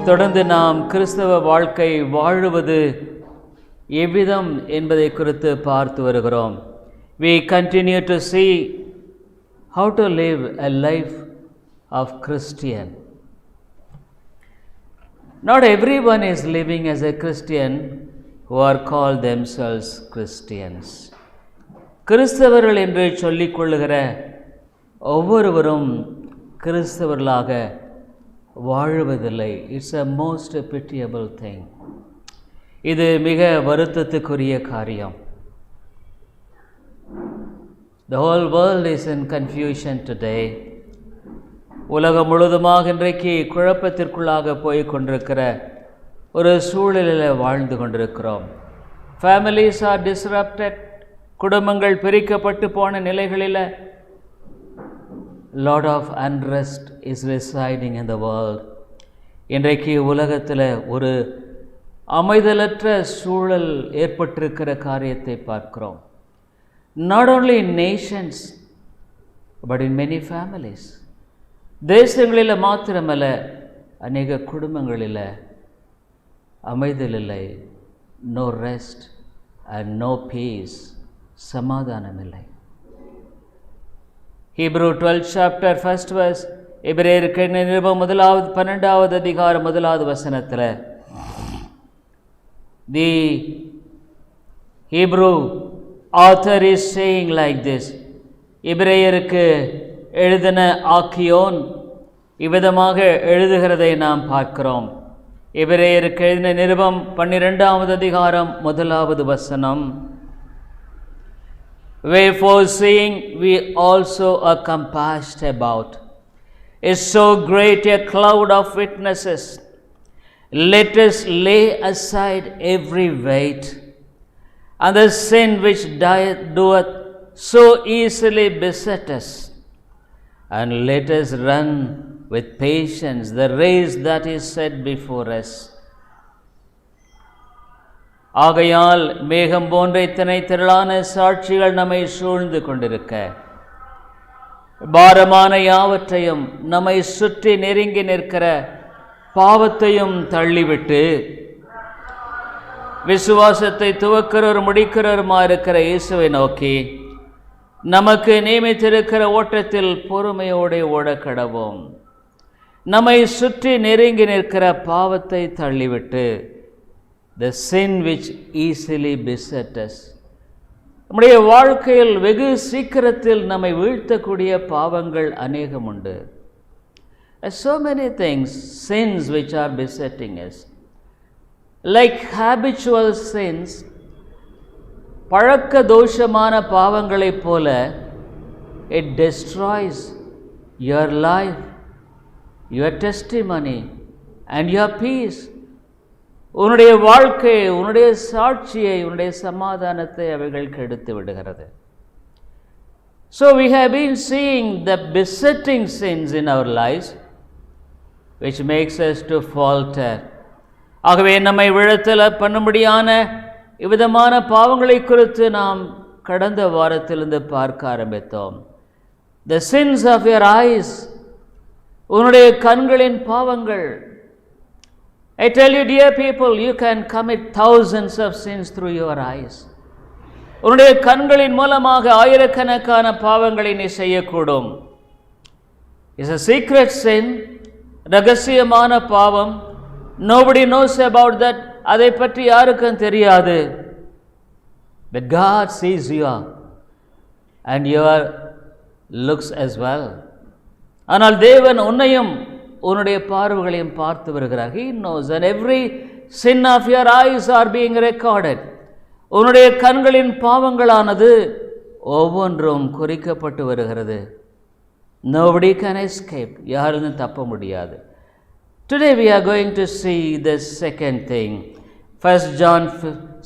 தொடர்ந்து நாம் கிறிஸ்தவ வாழ்க்கை வாழுவது எவ்விதம் என்பதை குறித்து பார்த்து வருகிறோம். We continue to see how to live a life of Christian. Not everyone is living as a Christian who are called themselves Christians. கிறிஸ்தவர்கள் என்று சொல்லிக் கொள்ளுகிற ஒவ்வொருவரும் கிறிஸ்தவர்களாக வாழுவதில்லை. It's a most pitiable thing. இது மிக வருத்தத்துக்குரிய காரியம். The whole world is in confusion today. உலகம் முழுதுமாக இன்றைக்கு குழப்பத்திற்குள்ளாக போய் கொண்டிருக்கிற ஒரு சூழலில் வாழ்ந்து கொண்டிருக்கிறோம். Families are disrupted. குடும்பங்கள் பிரிக்கப்பட்டு போன நிலைகளில் lot of unrest is residing in the world. இன்றைக்கு உலகத்தில் ஒரு அமைதலற்ற சூழல் ஏற்பட்டிருக்கிற காரியத்தை பார்க்கிறோம். Not only in nations but in many families. தேசங்களில் மாத்திரமல்ல, அநேக குடும்பங்களில் அமைதல் இல்லை. No rest and no peace. சமாதானம் இல்லை. Hebrew 12th chapter 1st verse, எபிரேயருக்கு நிருபம் 12வது அதிகாரம் 1வது வசனத்தில் the Hebrew author is saying like this. எபிரேயருக்கு எழுதின ஆக்கியோன் இவ்விதமாக எழுதுகிறதை நாம் பார்க்கிறோம். எபிரேயருக்கு எழுதின நிருபம் 12வது அதிகாரம் 1வது வசனம், wherefore seeing we also are compassed about is so great a cloud of witnesses, let us lay aside every weight and the sin which doeth so easily beset us, and let us run with patience the race that is set before us. ஆகையால் மேகம் போன்ற இத்தனை திரளான சாட்சிகள் நம்மை சூழ்ந்து கொண்டிருக்க, பாரமான யாவற்றையும் நம்மை சுற்றி நெருங்கி நிற்கிற பாவத்தையும் தள்ளிவிட்டு, விசுவாசத்தை துவக்கிறவர் முடிக்கிறவருமா இருக்கிற இயேசுவை நோக்கி நமக்கு நியமித்திருக்கிற ஓட்டத்தில் பொறுமையோடு ஓடக்கடவோம். நம்மை சுற்றி நெருங்கி நிற்கிற பாவத்தை தள்ளிவிட்டு, the sin which easily beset us. நம்முடைய வாழ்க்கையில் வெகு சீக்கிரத்தில் நம்மை வீழ்த்தக்கூடிய பாவங்கள் அநேகம் உண்டு. So many things, sins which are besetting us. Like habitual sins, பழக்க தோஷமான பாவங்களைப் போல, it destroys your life, your testimony and your peace. உன்னுடைய வாழ்க்கையை, உன்னுடைய சாட்சியை, உன்னுடைய சமாதானத்தை அவைகள் கெடுத்து விடுகிறது. So we have been seeing the besetting sins in our lives which makes us to falter. ஆகவே நம்மை விழத்தல பண்ணும்படியான இவ்விதமான பாவங்களை குறித்து நாம் கடந்த வாரத்திலிருந்து பார்க்க ஆரம்பித்தோம். The sins of your eyes, உன்னுடைய கண்களின் பாவங்கள். I tell you, dear people, you can commit thousands of sins through your eyes. உன்னுடைய கண்களின் மூலமாக ஆயிரக்கணக்கான பாவங்களை நீ செய்யக்கூடும். It's a secret sin, ரகசியமான பாவம். Nobody knows about that. அதை பற்றி யாருக்கும் தெரியாது. But God sees you and your looks as well. ஆனால் தேவன் உன்னையும் உன்னுடைய பார்வைகளையும் பார்த்து வருகிறார். He knows that every sin of your eyes are being recorded. உன்னுடைய கண்களின் பாவங்களானது ஒவ்வொன்றும் குறிக்கப்பட்டு வருகிறது. Nobody can escape. யாரும் தப்ப முடியாது. Today we are going to see the second thing. 1 John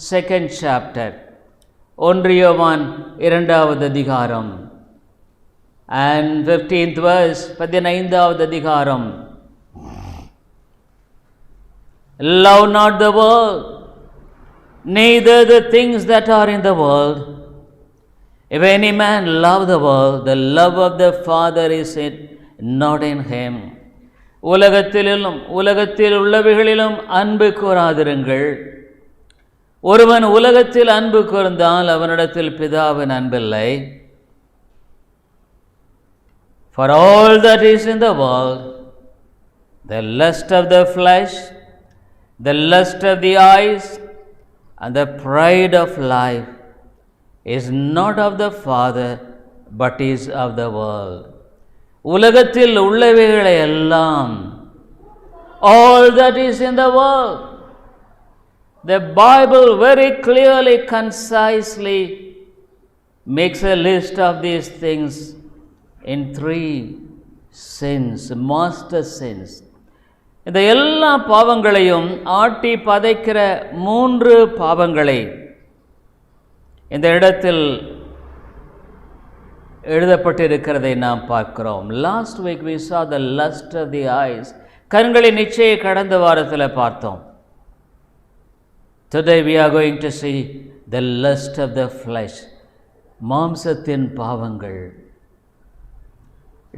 2nd chapter, 1 யோவான் 2வது அதிகாரம் and 15th verse, 15வது அதிகாரம். Love not the world, neither the things that are in the world. If any man love the world, the love of the Father is not in him. உலகத்தில் உள்ளவைகளிலும் அன்பு கூறாதிருங்கள். ஒருவன் உலகத்தில் அன்பு கூர்ந்தால் அவனிடத்தில் பிதாவின் அன்பில்லை. For all that is in the world, the lust of the flesh, the lust of the eyes, and the pride of life is not of the Father, but is of the world. உலகத்தில் உள்ளவைகளை எல்லாம், all that is in the world. The Bible very clearly, concisely makes a list of these things in 3 sins, master sins. இந்த எல்லா பாவங்களையும் ஆட்டி பதைக்கிற 3 பாவங்களை இந்த இடத்தில் எழுதப்பட்டிருக்கிறதை நாம் பார்க்கிறோம். Last week we saw the lust of the eyes. கண்களின் இச்சையை கடந்த வாரத்தில் பார்த்தோம். Today we are going to see the lust of the flesh, மாம்சத்தின் பாவங்கள்.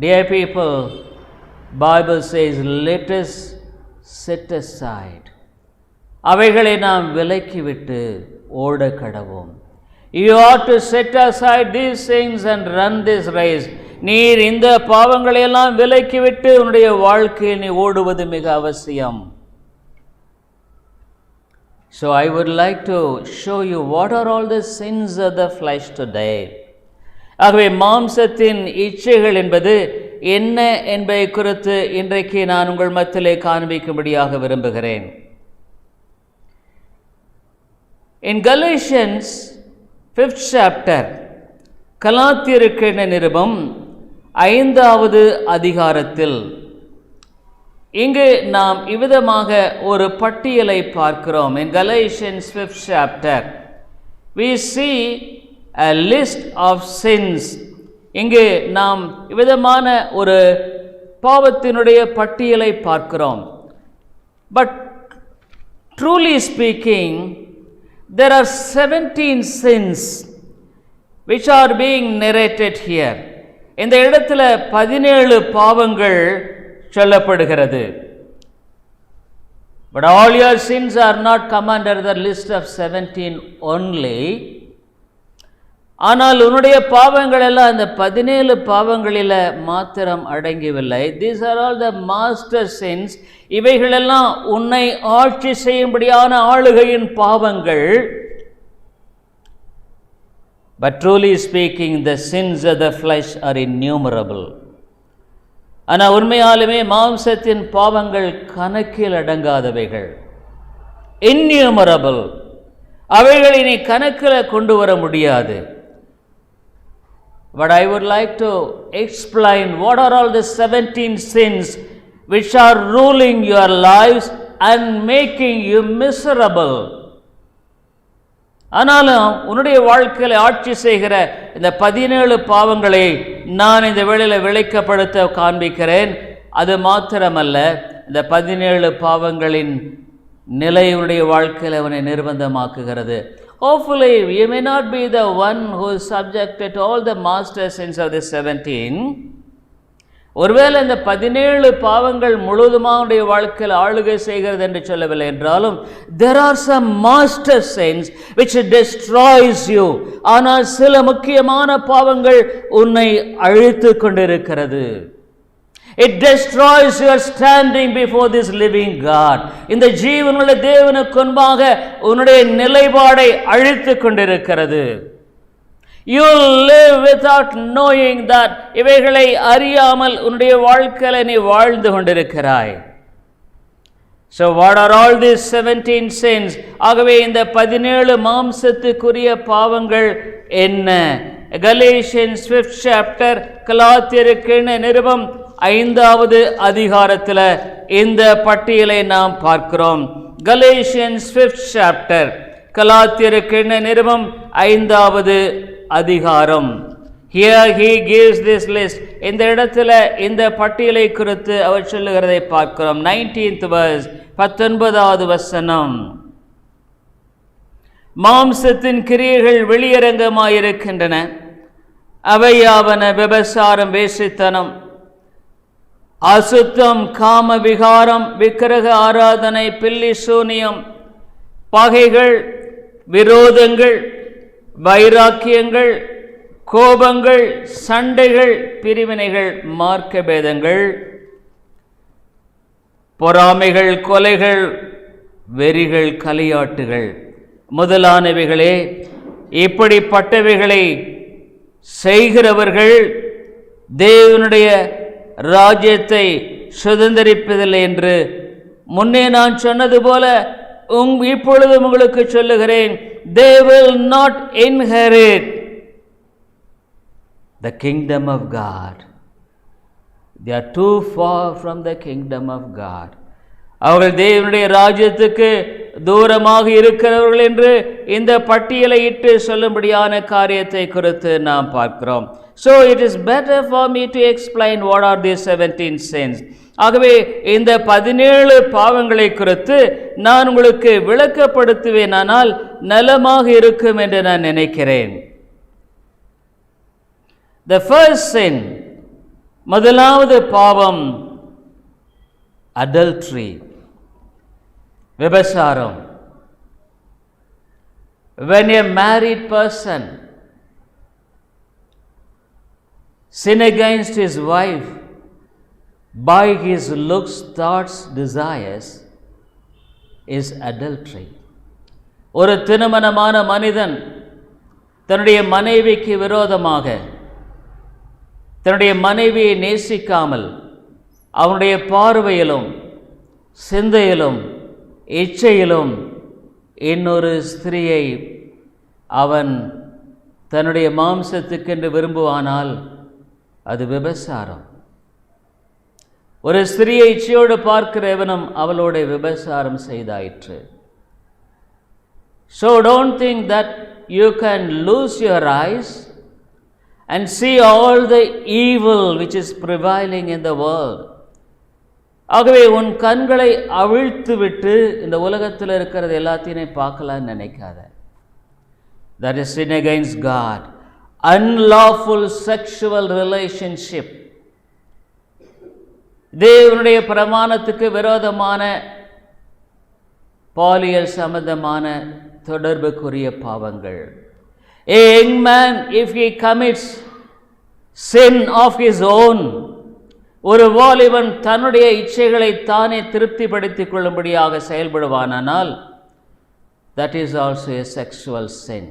Dear people, Bible says, let us set aside. அவைகளை நாம் விலக்கிவிட்டு ஓட கடவோம். You ought to set aside these things and run this race. நீர் இந்த பாவங்களை எல்லாம் விலக்கிவிட்டு உன்னுடைய வாழ்க்கையில் நீ ஓடுவது மிக அவசியம். So I would like to show you what are all the sins of the flesh today. ஆகவே மாம்சத்தின் இச்சைகள் என்பது என்ன என்பதை குறித்து இன்றைக்கு நான் உங்கள் மத்தியிலே காண்பிக்கும்படியாக விரும்புகிறேன். In Galatians 5th chapter, கலாத்தியருக்கு நிருபம் 5வது அதிகாரத்தில் இங்கு நாம் இவ்விதமாக ஒரு பட்டியலை பார்க்கிறோம். In Galatians 5th chapter, we see a list of sins. இங்கு நாம் இவ்விதமான ஒரு பாவத்தினுடைய பட்டியலை பார்க்கிறோம். But truly speaking, there are 17 sins which are being narrated here. இந்த இடத்துல 17 பாவங்கள் சொல்லப்படுகிறது. But all your sins are not come under the list of 17 only. ஆனால் உன்னுடைய பாவங்கள் எல்லாம் அந்த 17 பாவங்களில் மாத்திரம் அடங்கிவில்லை. These are all the master sins. இவைகளெல்லாம் உன்னை ஆட்சி செய்யும்படியான ஆளுகையின் பாவங்கள். But truly speaking, the sins of the flesh are innumerable. ஆனால் உண்மையாலுமே மாம்சத்தின் பாவங்கள் கணக்கில் அடங்காதவைகள். Innumerable. அவைகளை நீ கணக்கில் கொண்டு வர முடியாது. But I would like to explain what are all the 17 sins which are ruling your lives and making you miserable. ஆனாலும் உன்னுடைய வாழ்க்கையில் ஆட்சி செய்கிற இந்த 17 பாவங்களை நான் இந்த வேளையில் விளக்கப்படுத்த காண்பிக்கிறேன். அது மாத்திரமல்ல, இந்த 17 பாவங்களின் நிலை உன்னுடைய வாழ்க்கையில் அவனை நிர்பந்தமாக்குகிறது. Hopefully you may not be the one who is subjected to all the master sins of the 17. ஒருவேளை இந்த 17 பாவங்கள் முழுவதுமாக வாழ்க்கையில் ஆளுகை செய்கிறது என்று சொல்லவில்லை என்றாலும், there are some master sins which destroys you. ஆனால் சில முக்கியமான பாவங்கள் உன்னை அழித்து கொண்டிருக்கிறது. It destroys your standing before this living God. இந்த ஜீவனுள்ள தேவனுக்கு முன்பாக உன்னுடைய நிலைப்பாடை அழித்து கொண்டிருக்கிறது. You live without knowing that. இவைகளை அறியாமல் உன்னுடைய வாழ்க்கையில நீ வாழ்ந்து கொண்டிருக்கிறாய். So what are all these 17 sins? ஆகவே இந்த 17 மாம்சத்துக்குரிய பாவங்கள் என்ன? Galatians 5th chapter, கலாத்தியருக்கு நிருபம் 5வது அதிகாரத்தில் இந்த பட்டியலை நாம் பார்க்கிறோம். Galatians 5th chapter, கலாத்தியருக்கு நிருபம் 5வது அதிகாரம். Here he gives this list. இந்த இடத்துல இந்த பட்டியலை குறித்து அவர் சொல்லுகிறதை பார்க்கிறோம். 19th verse, 19வது வசனம். மாம்சத்தின் கிரியைகள் வெளியரங்கமாயிருக்கின்றன. அவையாவன விபசாரம், வேசித்தனம், அசுத்தம், காம விகாரம், விக்கிரக ஆராதனை, பில்லி சூனியம், பகைகள், விரோதங்கள், வைராக்கியங்கள், கோபங்கள், சண்டைகள், பிரிவினைகள், மார்க்க பேதங்கள், பொறாமைகள், கொலைகள், வெறிகள், களியாட்டுகள் முதலானவைகளே. இப்படிப்பட்டவைகளை செய்கிறவர்கள் தேவனுடைய ராஜ்யத்தை சுதந்திரிப்பதில்லை என்று முன்னே நான் சொன்னது போல இப்பொழுது உங்களுக்கு சொல்லுகிறேன். They will not inherit the kingdom of God. They are too far from the kingdom of God. அவர்கள் தேவனுடைய ராஜ்யத்துக்கு தூரமாக இருக்கிறவர்கள் என்று இந்த பட்டியலை இட்டு சொல்லும்படியான காரியத்தை குறித்து நாம் பார்க்கிறோம். So it is better for me to explain what are these 17 sins. ஆகவே இந்த 17 பாவங்களை குறித்து நான் உங்களுக்கு விளக்கப்படுத்துவேனானால் நலமாக இருக்கும் என்று நான் நினைக்கிறேன். The first sin, முதலாவது பாவம், adultery, விபசாரம். When a married person sin against his wife by his looks, thoughts, desires is adultery. ஒரு திருமணமான மனிதன் தன்னுடைய மனைவிக்கு விரோதமாக, தன்னுடைய மனைவியை நேசிக்காமல் அவனுடைய பார்வையிலும் சிந்தையிலும் இச்சையிலும் இன்னொரு ஸ்திரியை அவன் தன்னுடைய மாம்சத்துக்கென்று விரும்புவானால் அது விபசாரம். ஒரு ஸ்திரியை இச்சையோடு பார்க்கிறவனும் அவளோட விபசாரம் செய்தாயிற்று. So don't think that you can lose your eyes and see all the evil which is prevailing in the world. ஆகவே உன் கண்களை அவிழ்த்து விட்டு இந்த உலகத்தில் இருக்கிறது எல்லாத்தையும் பார்க்கலான்னு நினைக்காத. That is sin against God. Unlawful sexual relationship. தேவனுடைய பிரமாணத்துக்கு விரோதமான பாலியல் சம்பந்தமான தொடர்புக்குரிய பாவங்கள். A young man, if he commits sin of his own, ஒரு வாலிபன் தன்னுடைய இச்சைகளை தானே திருப்திப்படுத்திக் கொள்ளும்படியாக செயல்படுவானால் that is also a sexual sin.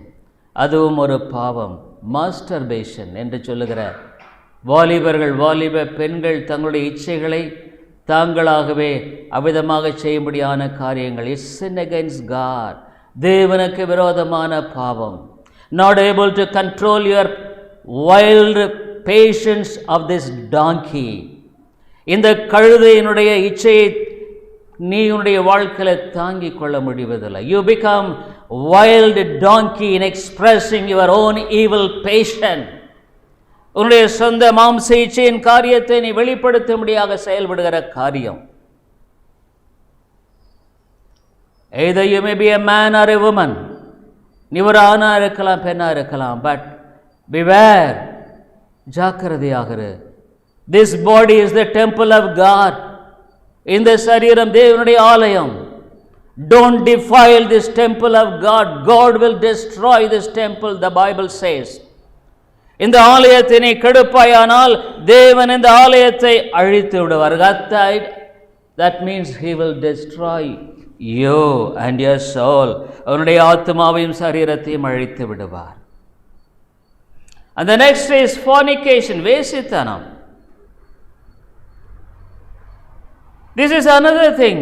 அதுவும் ஒரு பாவம். மாஸ்டர்பேஷன் என்று சொல்லுகிற வாலிபர்கள், வாலிப பெண்கள் தங்களுடைய இச்சைகளை தாங்களாகவே அவிதமாக செய்யும்படியான காரியங்கள். It's sin against God. தேவனுக்கு விரோதமான பாவம். Not able to control your wild patience of this donkey. இந்த கழுதையினுடைய இச்சையை நீ உன்னுடைய வாழ்க்கையில் தாங்கிக் கொள்ள முடிவதில்லை. You become wild donkey in expressing your own evil passion. உன்னுடைய சொந்த மாம்ச இச்சையின் காரியத்தை நீ வெளிப்படுத்தும்படியாக செயல்படுகிற காரியம். Either you may be a man or a woman. நீ ஒரு ஆணா இருக்கலாம், பெண்ணா இருக்கலாம். But beware, ஜாக்கிரதையாக இரு. This body is the temple of God. இந்த சரீரம் தேவனுடைய ஆலயம். Don't defile this temple of God. God will destroy this temple, the Bible says. இந்த ஆலயத்தை நீ கெடுப்பாயானால் தேவன் இந்த ஆலயத்தை அழித்து விடுவார். That means he will destroy you and your soul. அவனுடைய ஆத்மாவையும் சரீரத்தையும் அழித்து விடுவார். And the next is fornication, வேசித்தனம். This is another thing.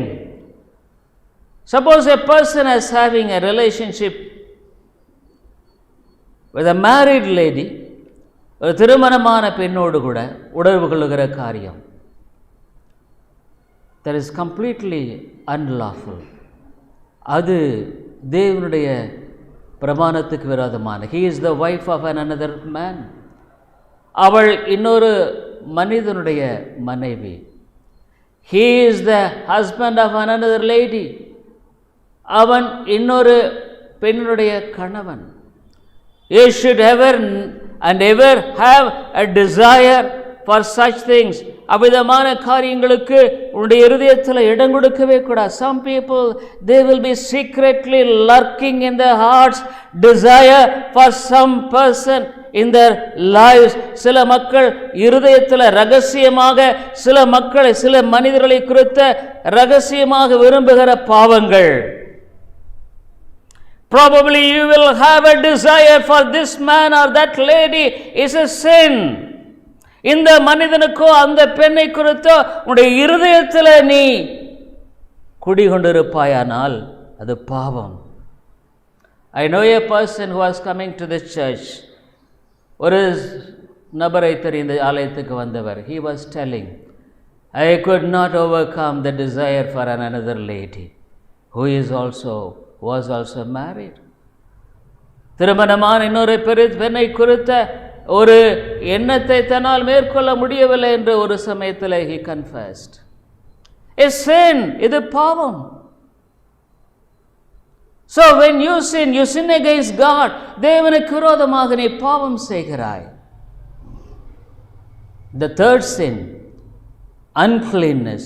Suppose a person is having a relationship with a married lady, ஒரு திருமணமான பெண்ணோடு கூட உறவு கொள்ளுகிற காரியம். That is completely unlawful. அது தேவனுடைய பிரமாணத்துக்கு விரோதமான. He is the wife of another man. அவள் இன்னொரு மனிதனுடைய மனைவி. He is the husband of another lady. அவன் இன்னொரு பெண்ணுடைய கணவன். You should ever and ever have a desire for such things. அவ்விதமான காரியங்களுக்கு உன்னுடைய இருதயத்தில் இடம் கொடுக்கவே கூடாது. Some people, they will be secretly lurking in their hearts, desire for some person in their lives. சில மக்கள் இருதயத்தில் ரகசியமாக சில மனிதர்களை குறித்த ரகசியமாக விரும்புகிற பாவங்கள். Probably you will have a desire for this man or that lady is a sin. இந்த மனிதனுக்கோ அந்த பெண்ணை குறித்தோ உன்னுடைய இருதயத்தில் நீ குடிகொண்டிருப்பாயானால் அது பாவம். I know a person who was coming to this church. ஒரு நபரை தெரிந்த ஆலயத்துக்கு வந்தவர். He was telling, I could not overcome the desire for another lady who was also married. திருமணமான இன்னொரு பெண்ணை குறித்த ஒரு எண்ணத்தை தன்னால் மேற்கொள்ள முடியவில்லை என்று ஒரு சமயத்தில் he confessed. A sin, இது பாவம். So when you sin against God. தேவனுக்கு விரோதமாக நீ பாவம் செய்கிறாய். The third sin, uncleanness.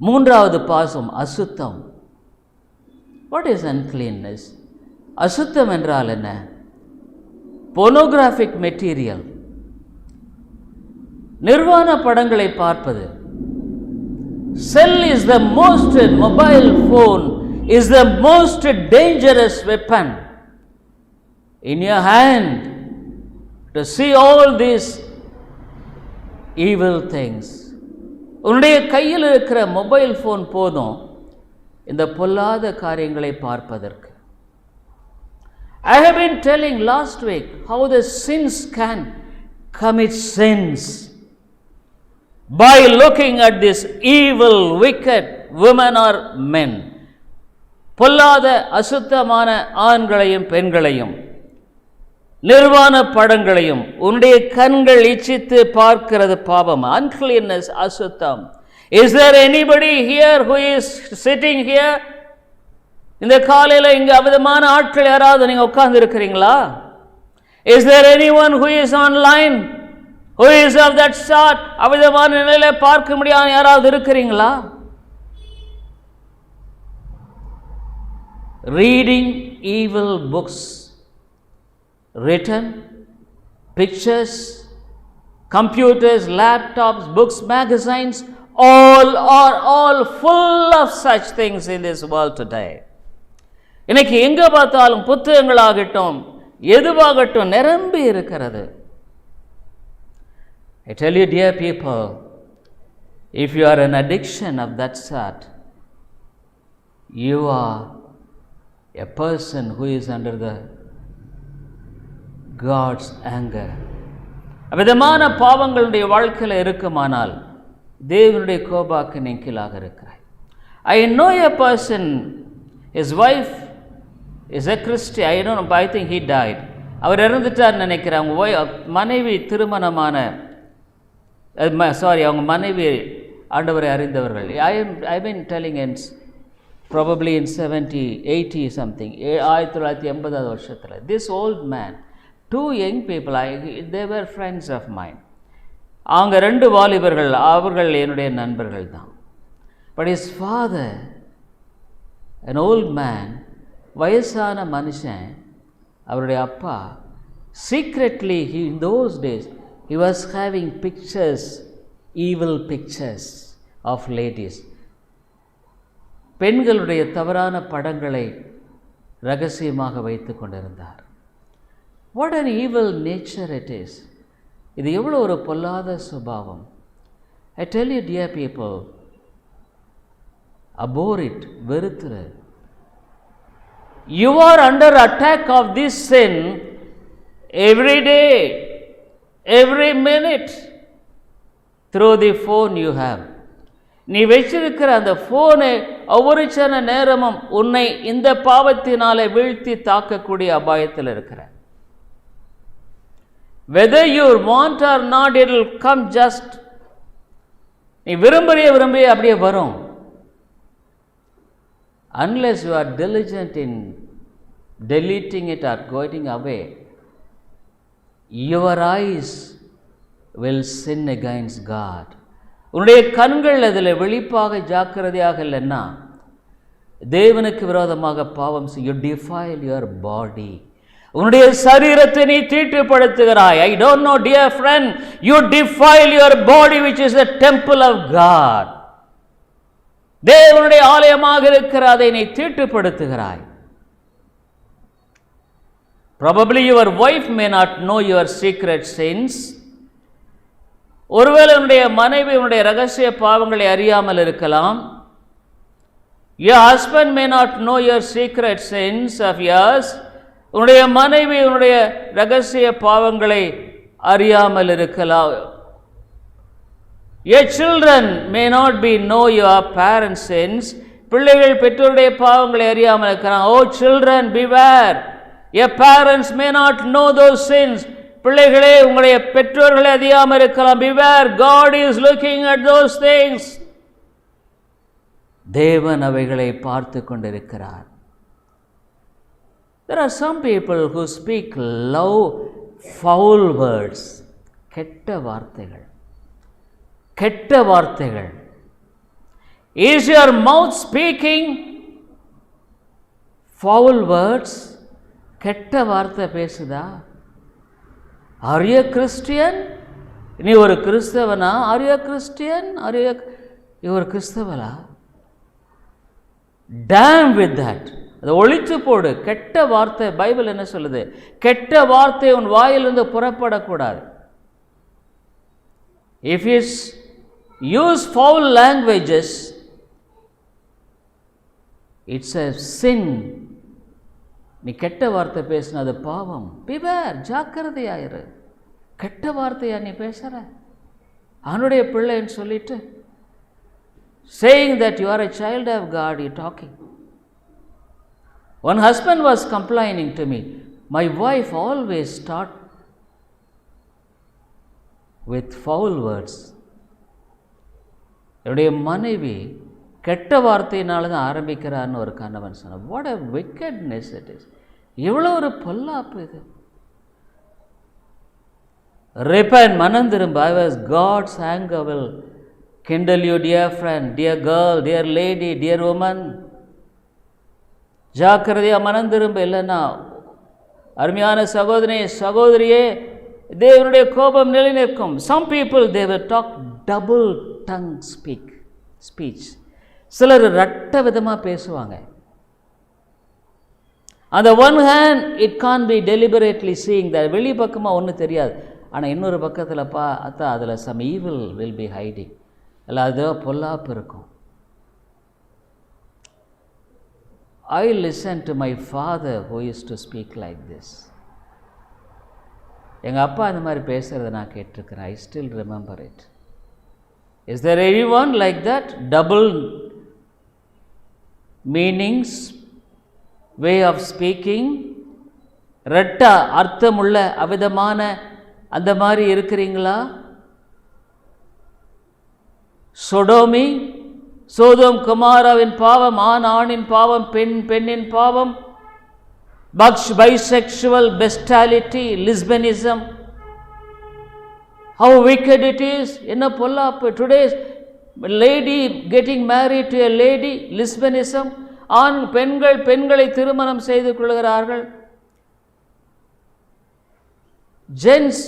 மூன்றாவது பாவம் அசுத்தம். What is uncleanness? அசுத்தம் என்றால் என்ன? pornographic material, நிர்வாண படங்களை பார்ப்பது. Cell is the most, mobile phone is the most dangerous weapon in your hand to see all these evil things. உன்னுடைய கையில் இருக்கிற மொபைல் ஃபோன் போதும் இந்த பொல்லாத காரியங்களை பார்ப்பதற்கு. I have been telling last week how the sins can commit sins by looking at this evil, wicked women or men. பொல்லாத அசுத்தமான ஆண்களையும் பெண்களையும் நிர்வாண படங்களையும் உன்னுடைய கண்கள் இச்சித்து பார்க்கிறது பாவம். Uncleanness, அசுத்தம். Is there anybody here who is sitting here? இந்த காலையில் இங்கே அவிதமான ஆட்கள் யாராவது நீங்கள் உட்கார்ந்து இருக்கிறீங்களா? Is there anyone who is online who is of that sort? அவிதமான நிலையில பார்க்க முடியாத யாராவது இருக்கிறீங்களா? Reading evil books, written, pictures, computers, laptops, books, magazines, all full of such things in this world today. இன்னைக்கு எங்க பார்த்தாலும் புத்தகங்களாகட்டும் எதுவாகட்டும் நிரம்பி இருக்கிறது. I tell you, dear people, if you are an addiction of that sort, you are a person who is under the God's anger. அவ்விதமான பாவங்களுடைய வாழ்க்கையில் இருக்குமானால் தேவனுடைய கோபாக்கின் கீழாக இருக்கிறாய். I know a person, his wife is a Christian. I don't know, I think he died. அவர் இறந்துட்டார் நினைக்கிறேன். அவங்க மனைவி திருமணமான அவங்க மனைவி ஆண்டவரை அறிந்தவர்கள். I been telling in probably in 70, 80 something, 1980 வருஷத்தில். This old man, two young people, they were friends of mine. அவங்க ரெண்டு வாலிபர்கள், அவர்கள் என்னுடைய நண்பர்கள் தான். But his father, an old man, வயசான மனுஷன், அவருடைய அப்பா secretly, in those days he was having pictures, evil pictures of ladies. பெண்களுடைய தவறான படங்களை ரகசியமாக வைத்து கொண்டிருந்தார். What an evil nature it is. இது எவ்வளோ ஒரு பொல்லாத சுபாவம். I tell you, dear people, abhor it, வெறுத்துரு. You are under attack of this sin every day, every minute through the phone you have. நீ வச்சிருக்கிற அந்த ஃபோனை ஒவ்வொரு சில நேரமும் உன்னை இந்த பாவத்தினாலே வீழ்த்தி தாக்கக்கூடிய அபாயத்தில் இருக்கிற. Whether you want or not, it will come just. நீ விரும்பிய அப்படியே வரும். Unless you are diligent in deleting it or going away, your eyes will sin against God. உன்னுடைய கண்கள் அதில் வெளிப்பாக ஜாக்கிரதையாக இல்லைன்னா தேவனுக்கு விரோதமாக பாவம் செய்ய. You defile your body. உன்னுடைய சரீரத்தை நீ தீட்டுப்படுத்துகிறாய். I don't know, dear friend, you defile your body which is the temple of God. தேவனுடைய ஆலயமாக இருக்கிற அதை நீ தீட்டுப்படுத்துகிறாய். Probably your wife may not know your secret sins. ஒருவேளை உன்னுடைய மனைவி உன்னுடைய ரகசிய பாவங்களை அறியாமல் இருக்கலாம். Your husband may not know your secret sins of yours. உன்னுடைய மனைவி உன்னுடைய ரகசிய பாவங்களை அறியாமல் இருக்கலாம். Your children may not be know your parents' sins. பிள்ளைகள் பெற்றோருடைய பாவங்களை அறியாமல் இருக்கலாம். Oh children, beware. Your parents may not know those sins. பிள்ளைகளே உங்களுடைய பெற்றோர்களை அறியாமல் இருக்கலாம். Beware, God is looking at those things. தேவன் அவைகளை பார்த்து கொண்டிருக்கிறார். There are some people who speak low, foul words. கெட்ட வார்த்தைகள், கெட்ட வார்த்தைகள். Is your mouth speaking foul words? கெட்ட வார்த்தை பேசுதா? Are you a Christian? நீ ஒரு கிறிஸ்தவனா? Are you a Christian? நீ ஒரு கிறிஸ்தவனா? Damn with that. அதை ஒழித்து போடு. கெட்ட வார்த்தை, பைபிள் என்ன சொல்லுது? கெட்ட வார்த்தை உன் வாயிலிருந்து புறப்படக்கூடாது. If you use foul languages, it's a sin. நீ கெட்ட வார்த்தை பேசின அது பாவம். Beware, ஜாக்கிரதையாயிரு. கெட்ட வார்த்தையா நீ பேசுற? அவனுடைய பிள்ளைன்னு சொல்லிட்டு saying that you are a child of God, you talking. One husband was complaining to me, my wife always start with foul words. என்னுடைய மனைவி கெட்ட வார்த்தையினால தான் ஆரம்பிக்கிறான்னு ஒரு கணவன் சொன்னார். What a wickedness it is. எவ்வளோ ஒரு பொல்லாப்பு இது. Repent, மனம் திரும்ப. Otherwise God's anger will kindle you, dear friend, dear girl, dear lady, dear woman. ஜாக்கிரதையாக மனம் திரும்ப. இல்லைன்னா அருமையான சகோதரனே சகோதரியே, தேவனுடைய கோபம் நிலை நிற்கும். Some people they will talk double tongue speech. சிலர் ரட்ட விதமாக பேசுவாங்க. On the one hand, it can't be deliberately seeing that. வெளி பக்கமாக ஒன்றும் தெரியாது, ஆனால் இன்னொரு பக்கத்தில் பார்த்தா அதில் some evil will be hiding. இல்லை அது பொல்லாப்பு இருக்கும். I listened to my father who used to speak like this. எங்கள் அப்பா அந்த மாதிரி பேசுகிறத நான் கேட்டிருக்கிறேன். I still remember it. Is there anyone like that? Double meanings, way of speaking, ரெட்ட அர்த்தமுள்ள அவிதமான அந்த மாதிரி இருக்கிறீங்களா? சொடோமி, சோதோம் குமாராவின் பாவம், ஆணின் பாவம், பெண்ணின் பாவம், bisexual bestiality, lesbianism, how wicked it is. என்ன பொல்லாப்பு. Today's lady getting married to a lady, lesbianism. பெண்களை திருமணம் செய்து கொள்கிறார்கள். Gents,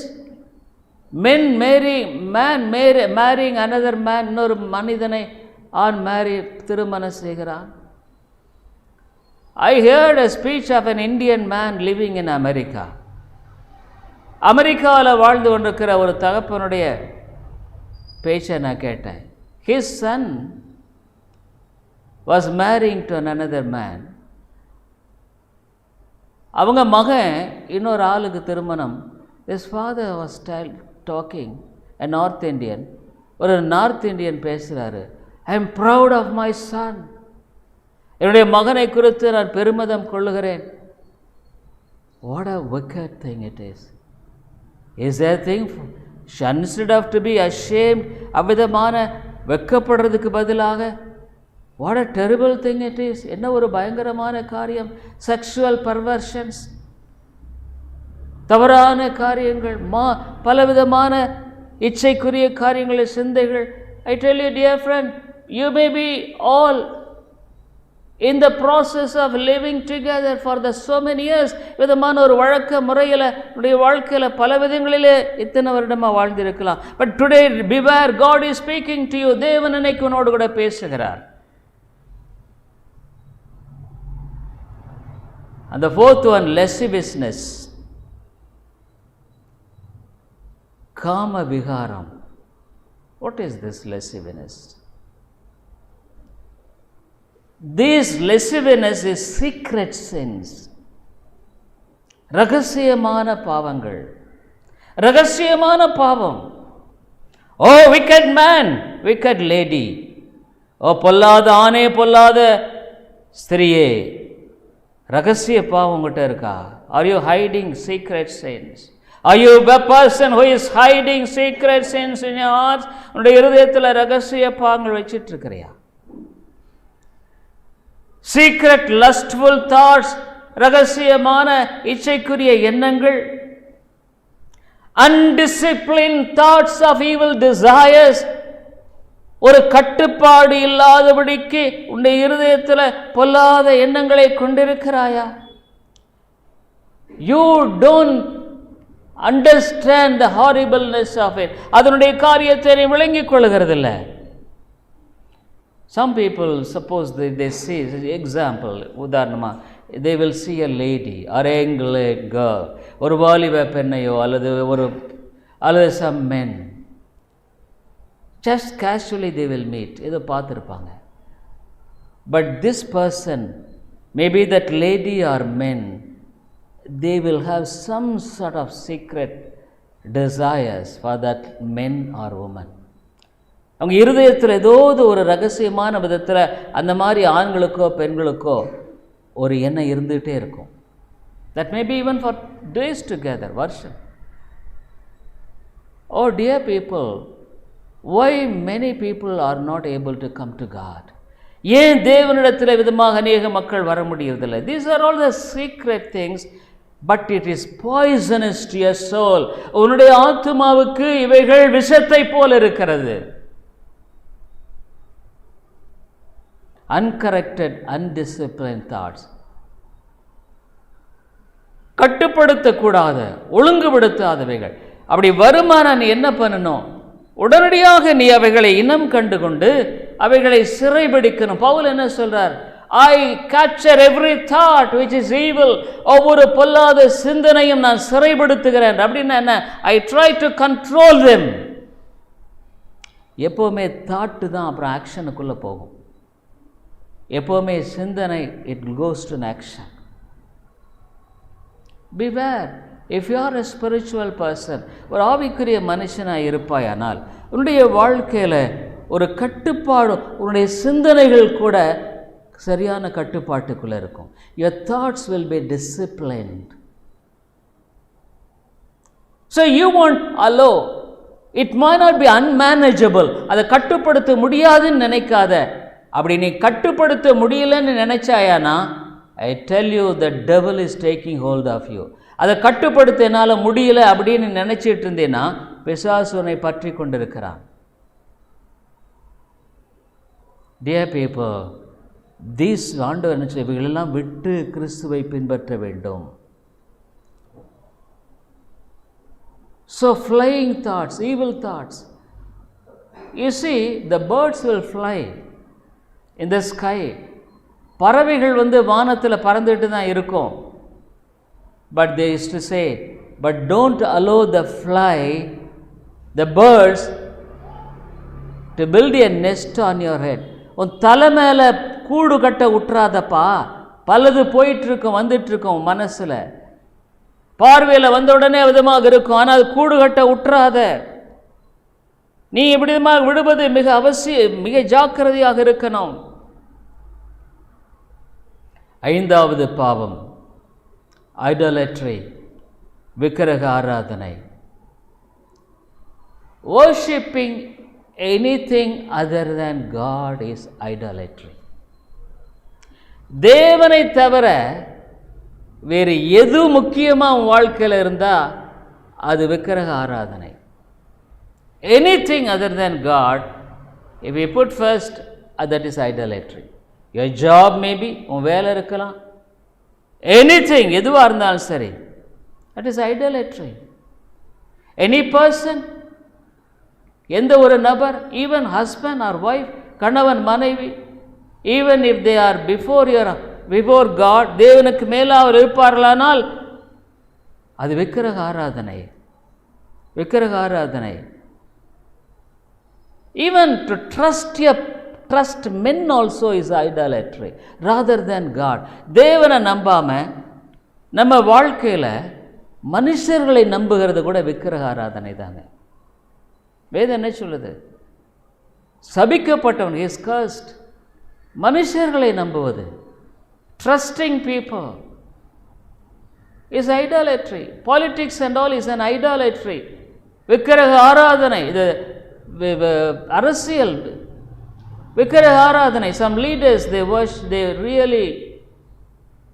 men marrying another man, இன்னொரு மனிதனை திருமணம் செய்கிறான். I heard a speech of an Indian man living in America. அமெரிக்காவில் வாழ்ந்து கொண்டிருக்கிற ஒரு தகப்பனுடைய பேச்சை நான் கேட்டேன். His son was marrying to another man. அவங்க மகன் இன்னொரு ஆளுக்கு திருமணம். His father was talking, a North Indian. ஒரு நார்த் இந்தியன் பேசுகிறாரு. I am proud of my son. என்னுடைய மகனை குறித்து நான் பெருமிதம் கொள்ளுகிறேன். What a wicked thing it is. Is there a thing instead of to be ashamed, அவ்விதமான வெட்கப்படுறதுக்கு பதிலாக what a terrible thing it is. என்ன ஒரு பயங்கரமான காரியம். Sexual perversions, தவறான காரியங்கள், பலவிதமான இச்சைக்குரிய காரியங்களை, சிந்தைகள். I tell you, dear friend, you may be all in the process of living together for the so many years. விதமான ஒரு வழக்க முறையில் உடைய வாழ்க்கையில் பல விதங்களிலே இத்தனை வருடமாக வாழ்ந்திருக்கலாம். But today, beware, God is speaking to you. தேவன் இன்னைக்கு உன்னோடு கூட பேசுகிறார். And the fourth one, lasciviousness. Kama viharam. What is this lasciviousness? This lasciviousness is secret sins. ரகசியமான பாவங்கள், ரகசியமான பாவம். ஓ wicked man, wicked lady. ஓ பொல்லாத ஆணே, பொல்லாத ஸ்திரியே, ரகசிய பாவம் உங்கள்கிட்ட இருக்கா? Are you hiding secret sins? Are you a person who is hiding secret sins in your heart? உன்னுடைய இருதயத்தில் ரகசிய பாவங்கள் வச்சிட்டு இருக்கிறியா? Secret lustful thoughts, ரகசியமான இச்சைக்குரிய எண்ணங்கள். Undisciplined thoughts of evil desires, ஒரு கட்டுப்பாடு இல்லாதபடிக்கு உன்னுடைய இருதயத்தில் பொல்லாத எண்ணங்களை கொண்டிருக்கிறாயா? You don't understand the horribleness of it. அதனுடைய காரியத்தை நீ விளங்கிக் கொள்ளுகிறதில்லை. Some people, suppose they see, example, உதாரணமா, they will see a lady or a young girl, ஒரு வாலிப பெண்ணையோ அல்லது some men, just casually they will meet, ஏதோ பார்த்துருப்பாங்க. But this person, maybe that lady or men, they will have some sort of secret desires for that men or woman. அவங்க இருதயத்தில் ஏதோது ஒரு ரகசியமான விதத்தில் அந்த மாதிரி ஆண்களுக்கோ பெண்களுக்கோ ஒரு எண்ணம் இருந்துகிட்டே இருக்கும். That may be even for days together, வருஷம். Oh dear people, why many people are not able to come to God? ஏன் தேவனிடத்தில் விதமாக அநேக மக்கள் வர முடியறதில்லை? These are all the secret things, but it is poisonous to your soul. உன்னுடைய ஆத்துமாவுக்கு இவைகள் விஷத்தை போல இருக்கிறது. Uncorrected, undisciplined thoughts, கட்டுப்படுத்தக்கூடாத, ஒழுங்குபடுத்தாதவைகள். அப்படி வருமானா நீ என்ன பண்ணணும்? உடனடியாக நீ அவைகளை இனம் கண்டு கொண்டு அவைகளை சிறைபிடிக்கணும். பவுல் என்ன சொல்றார்? I capture every thought which is evil. ஒவ்வொரு பொல்லாத சிந்தனையும் நான் சிறைப்படுத்துகிறேன். அப்படின்னா என்ன? I try to control them. எப்போவுமே தாட்டு தான் அப்புறம் ஆக்ஷனுக்குள்ளே போகும். எப்போவுமே சிந்தனை, it goes to an action. Beware, if you are a spiritual person, ஒரு ஆவிக்குரிய மனுஷனாக இருப்பாயானால் உன்னுடைய வாழ்க்கையில் ஒரு கட்டுப்பாடு, உன்னுடைய சிந்தனைகள் கூட சரியான கட்டுப்பாட்டுக்குள்ளே இருக்கும். Your thoughts will be disciplined. So you won't allow, it might not be unmanageable, அதை கட்டுப்படுத்த முடியாதுன்னு நினைக்காத. அப்படி நீ கட்டுப்படுத்த முடியலன்னு நினைச்சாயானா, I tell you, the devil is taking hold of you. அதை கட்டுப்படுத்த என்னால் முடியல அப்படின்னு நினைச்சிட்டு இருந்தேன்னா பிசாசு உன்னை பற்றி கொண்டிருக்கிறான். Dear people, these ஆண்டவர் என்ன சொல்ல, இவைகளெல்லாம் விட்டு கிறிஸ்துவை பின்பற்ற வேண்டும். So flying thoughts, evil thoughts. You see, the birds will fly in the sky. பறவைகள் வானத்தில் பறந்துட்டு தான் இருக்கும். But they used to say, but don't allow the birds to build a nest on your head. உன் தலை மேலே கூடு கட்ட விட்டுறாதப்பா. பலது போயிட்டு இருக்கும், வந்துட்டு இருக்கும், மனசில் பார்வையில் வந்த உடனே விதமாக இருக்கும், ஆனால் அது கூடு கட்ட விட்டுறாத. நீ இப்படி விதமாக விடுவது மிக அவசியம், மிக ஜாக்கிரதையாக இருக்கணும். ஐந்தாவது பாவம், ஐடாலட்ரி, விக்கிரக ஆராதனை. Worshipping anything other than God is idolatry. தேவனை தவிர வேறு எது முக்கியமாக வாழ்க்கையில் இருந்தால் அது விக்கிரக ஆராதனை. anything other than God, if we put first, that is idolatry. Your job maybe, உன் வேலை இருக்கலாம், anything எதுவாக இருந்தாலும் சரி, that is idolatry. Any person, எந்த ஒரு நபர், even husband or wife, கணவன் மனைவி, even if they are before God, தேவனுக்கு மேலே அவர் இருப்பார்களானால் அது விக்கிரக ஆராதனை. விக்கிரக ஆராதனை. Even to trust men also is idolatry rather than God. தேவனை நம்பாம நம்ம வாழ்க்கையில மனுஷர்களை நம்புகிறது கூட விக்கிரக ஆராதனை தாங்க. வேதம் என்ன சொல்லுது? சபிக்கப்பட்டவன், he is cursed. மனுஷர்களை நம்புவது, trusting people is idolatry. Politics and all is an idolatry. விக்கிரக ஆராதனை. இது அரசியல் விக்கிரக ஆராதனை. Some leaders they really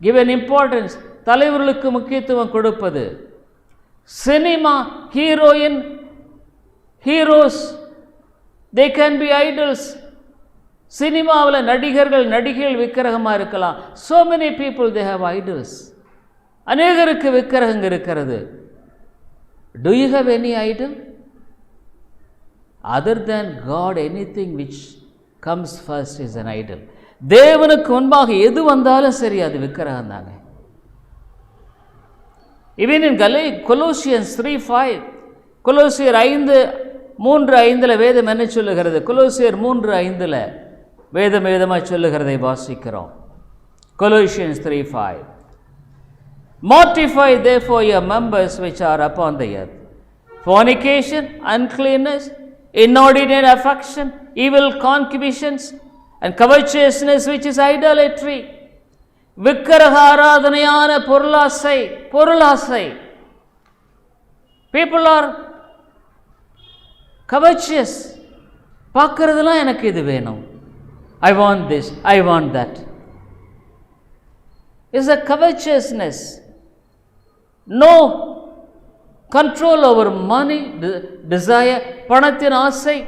give an importance. தலைவர்களுக்கு முக்கியத்துவம் கொடுப்பது. Cinema heroine, heroes, they can be idols. சினிமாவில் நடிகைகள் விக்கிரகமாக இருக்கலாம். So many people they have idols. அநேகருக்கு விக்கிரகங்கள் இருக்கிறது. Do you have any idol? Other than God, anything which comes first is an idol. தேவனுக்கு முன்பாக எது வந்தாலும் சரி அது விக்கிரகம் தாங்க. Even in Colossians 3:5, கொலோசியர் 3:5 வேதம் என்ன சொல்லுகிறது? கொலோசியர் 3:5 வேதம் விதமாக சொல்லுகிறதை வாசிக்கிறோம். Colossians 3:5, mortify therefore your members which are upon the earth, fornication, uncleanness, inordinate affection, evil concupiscence, and covetousness, which is idolatry. விக்கிரக ஆராதனையான பொருளாசை. People are covetous. பார்க்கறதெல்லாம் எனக்கு இது வேணும், I want this, I want that. Is a covetousness. No control over money, desire, பணத்தின் ஆசை.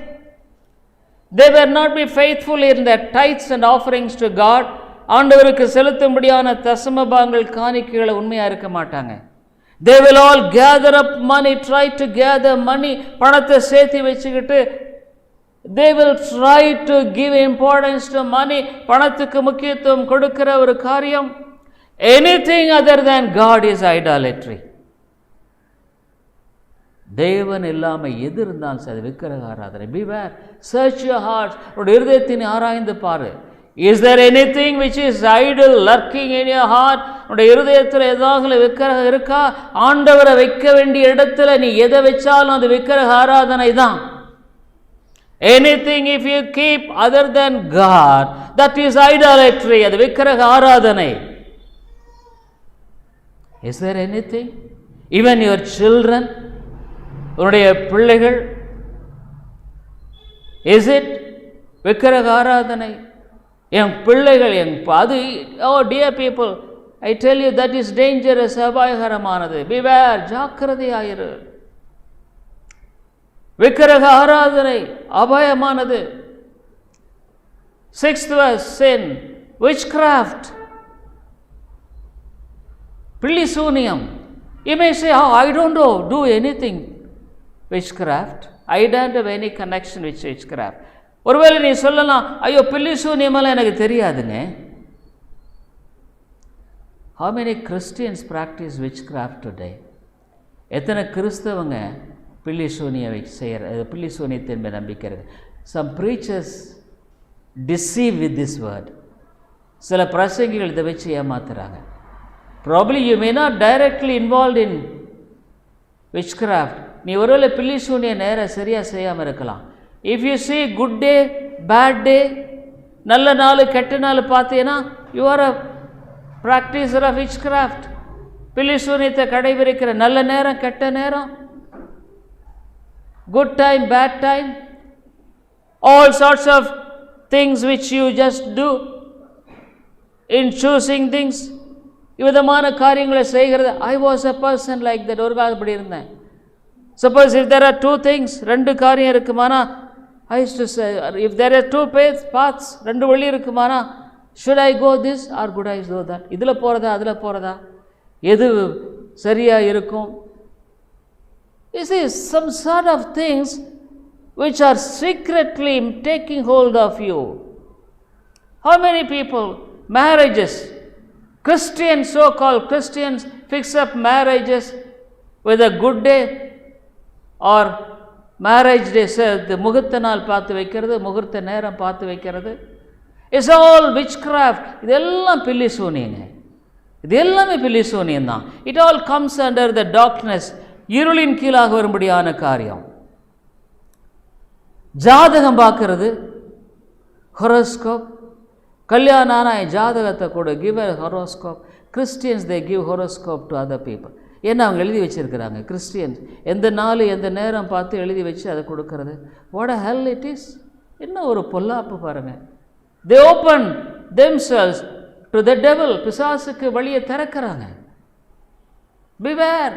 They will not be faithful in their tithes and offerings to God. ஆண்டவருக்கு செலுத்தும்படியான தசமபாகங்கள் காணிக்கைகளை உண்மையா இருக்க மாட்டாங்க. They will all gather up money, try to gather money, பணத்தை சேர்த்து வச்சுக்கிட்டு they will try to give importance to money, பணத்துக்கு முக்கியத்துவம் கொடுக்கிற ஒரு காரியம். Anything other than God is idolatry. தேவன் இல்லாமல் எது இருந்தாலும் அது விக்கிரக ஆராதனை. Beware, search your hearts. உடைய இருதயத்தினை ஆராய்ந்து பாரு. Is there anything which is idol lurking in your heart? உடைய இருதயத்தில் ஏதாவது விக்கிரகம் இருக்கா? ஆண்டவரை வைக்க வேண்டிய இடத்துல நீ எதை வச்சாலும் அது விக்கிரக ஆராதனை தான். Anything if you keep other than God, that is idolatry. அது விக்கிரக ஆராதனை. Is there anything? Even your children, உன்னுடைய பிள்ளைகள், is it விக்கிரக ஆராதனை? என் பிள்ளைகள் அது oh dear people, I tell you that is dangerous, அபாயகரமானது. Beware, ஜாக்கிரதையாயிரு. விக்கிரக ஆராதனை அபாயமானது. 6th verse, sin, witchcraft, பில்லி சூனியம். You may say, oh, I don't do anything witchcraft. I don't have any connection with witchcraft. ஒருவேளை நீ சொல்லலாம், ஐயோ பில்லி சூனியமெல்லாம் எனக்கு தெரியாதுங்க. How many Christians practice witchcraft today? எத்தனை கிறிஸ்தவங்க பில்லி சூனியத்தின் மேல் நம்பிக்கை இருக்கு. Some preachers deceive with this word. சில பிரசங்கிகள் இதை வச்சு ஏமாத்துறாங்க. Probably you may not directly involved in witchcraft. நீ ஒருவேளை பில்லி சூனிய நேரம் சரியாக செய்யாமல் இருக்கலாம். If you see good day, bad day, நல்ல நாள் கெட்ட நாள் பார்த்தீங்கன்னா you are a practicer of witchcraft. பில்லி சூனியத்தை கடைபிடிக்கிற நல்ல நேரம் கெட்ட நேரம், good time, bad time, all sorts of things which you just do in choosing things. விதமான காரியங்களை செய்கிறது. I was a person like that. ஒரு காலம் இப்படி இருந்தேன். Suppose if there are two things, ரெண்டு காரியம் இருக்குமானா, I used to say, if there are two paths, ரெண்டு வழி இருக்குமானா, should I go this or could I go that? இதில் போகிறதா அதில் போகிறதா, எது சரியாக இருக்கும்? You see, some sort of things which are secretly taking hold of you. How many people, marriages, Christians, so-called Christians, fix up marriages with a good day or marriage day, the முகூர்த்த நாள் பார்த்து வைக்கிறது, முகூர்த்த நேரம் பார்த்து வைக்கிறது. It's all witchcraft. இதெல்லாம் பில்லி சூனியங்க, இது எல்லாமே பில்லி சூனியம் தான். It all comes under the darkness, இருளின் கீழாக வரும்படியான காரியம். ஜாதகம் பார்க்கறது, ஹொரோஸ்கோப், கல்யாணம் ஆனால் ஜாதகத்தை கூட, give a horoscope. Christians they give horoscope to other people. ஏன்னா அவங்க எழுதி வச்சுருக்கிறாங்க. கிறிஸ்டியன்ஸ் எந்த நாள் எந்த நேரம் பார்த்து எழுதி வச்சு அதை கொடுக்கறது. What a hell it is. என்ன ஒரு பொல்லாப்பு பாருங்கள். They open themselves to the devil. பிசாசுக்கு வழியை திறக்கிறாங்க. பிவேர்,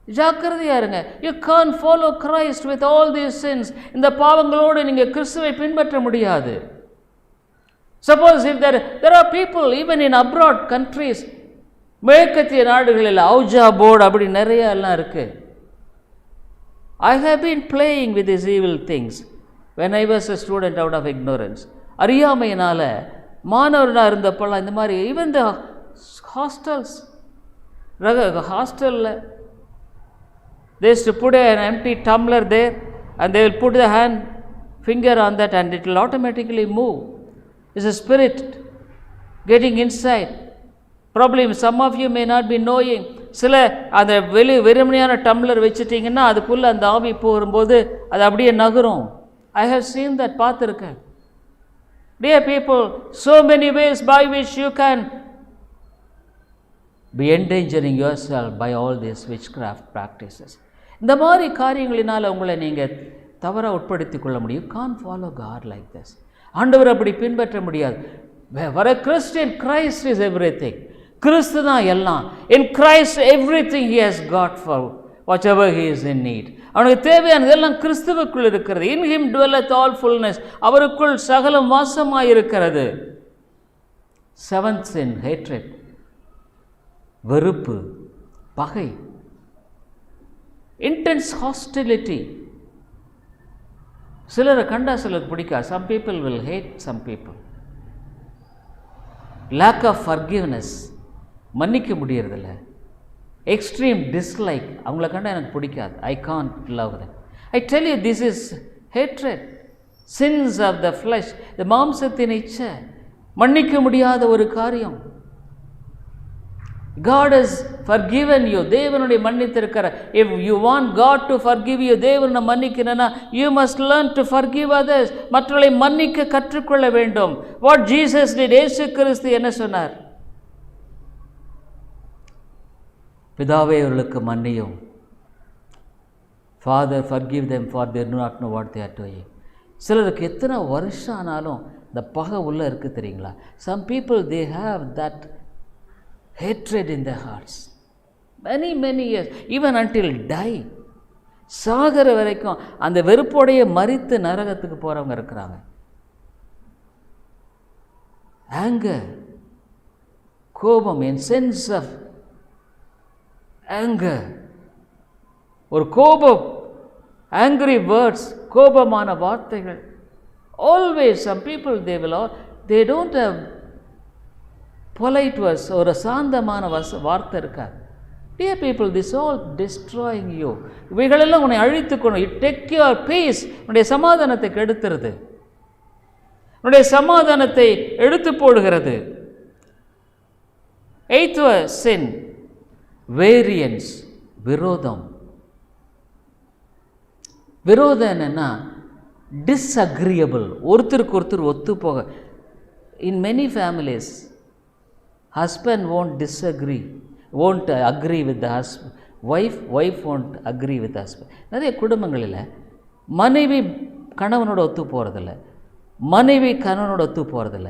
ஜாக்கிரதையாக இருங்க. You can follow Christ with all these sins. இந்த பாவங்களோடு நீங்கள் கிறிஸ்துவை பின்பற்ற முடியாது. Suppose if there are people even in abroad countries, மேற்கத்திய நாடுகளில் அவுஜா போர்டு அப்படி நிறைய எல்லாம் இருக்குது. I have been playing with these evil things when I was a student out of ignorance. அறியாமையினால் மாணவனாக இருந்தப்பெல்லாம் இந்த மாதிரி even the hostels, ஹாஸ்டலில் they used to put an empty tumbler there and they will put the finger on that and it will automatically move. It's a spirit getting inside. Probably some of you may not be knowing. சில அந்த வெறுமனையான tumbler வச்சுட்டிங்கன்னா அதுக்குள்ளே அந்த ஆவி போகும்போது அது அப்படியே நகரும். I have seen that, பார்த்துருக்கேன். Dear people, so many ways by which you can be endangering yourself by all these witchcraft practices. இந்த மாதிரி காரியங்களினால் உங்களை நீங்கள் தவறாக உட்படுத்திக் கொள்ள முடியும். Can't follow God like this. ஆண்டவர் அப்படி பின்பற்ற முடியாது. For a Christian, Christ is everything. கிறிஸ்து தான் எல்லாம். In Christ everything he has got for whatever he is in need. அவனுக்கு தேவையானதெல்லாம் கிறிஸ்துவுக்குள் இருக்கிறது. In him dwelleth all fullness. அவருக்குள் சகலம் வாசமாய் இருக்கிறது. Seventh sin, hatred. வெறுப்பு, பகை, intense hostility. சிலரை கண்டா சிலருக்கு பிடிக்காது. Some people will hate some people. Lack of forgiveness, மன்னிக்க முடியறதில்ல. Extreme dislike, அவங்கள கண்டா எனக்கு பிடிக்காது. I can't love them. I tell you, this is hatred. Sins of the flesh, the மாம்சத்தின் இச்சை, மன்னிக்க முடியாத ஒரு காரியம். God has forgiven you. தேவனுடைய மன்னித்திருக்கிற. If you want God to forgive you, தேவனை மன்னிக்கணும்னா you must learn to forgive others. மற்றவர்களை மன்னிக்க கற்றுக்கொள்ள வேண்டும். What Jesus did, இயேசு கிறிஸ்து என்ன சொன்னார்? பிதாவே அவர்களுக்கு மன்னியும். Father, forgive them for they do not know what they are doing. சிலருக்கு எத்தனை வருஷம் ஆனாலும் இந்த பகை உள்ள இருக்கு தெரியுங்களா? Some people they have that hatred in their hearts. Many years, even until die. சாகர வரைக்கும் அந்த வெறுப்போடைய மரித்து நரகத்துக்கு போகிறவங்க இருக்கிறாங்க. Anger, கோபம், in sense of anger, ஒரு கோபம், angry words, கோபமான வார்த்தைகள். Always some people they don't have polite words, ஒரு சாந்தமான வார்த்தை இருக்காது. Dear people, this all destroying you. இவைகளெல்லாம் உன்னை அழித்துக்கணும். You take your peace. உன்னுடைய சமாதானத்தை கெடுத்துறது, உன்னுடைய சமாதானத்தை எடுத்து போடுகிறது. Eighth sin, variance, விரோதம். விரோதம் என்னன்னா disagreeable, ஒருத்தருக்கு ஒருத்தர் ஒத்து போக. In many families, husband won't agree with the husband. Wife won't agree with the husband. நிறைய குடும்பங்களில் மனைவி கணவனோட ஒத்து போகிறதில்ல, மனைவி கணவனோட ஒத்து போகிறதில்ல.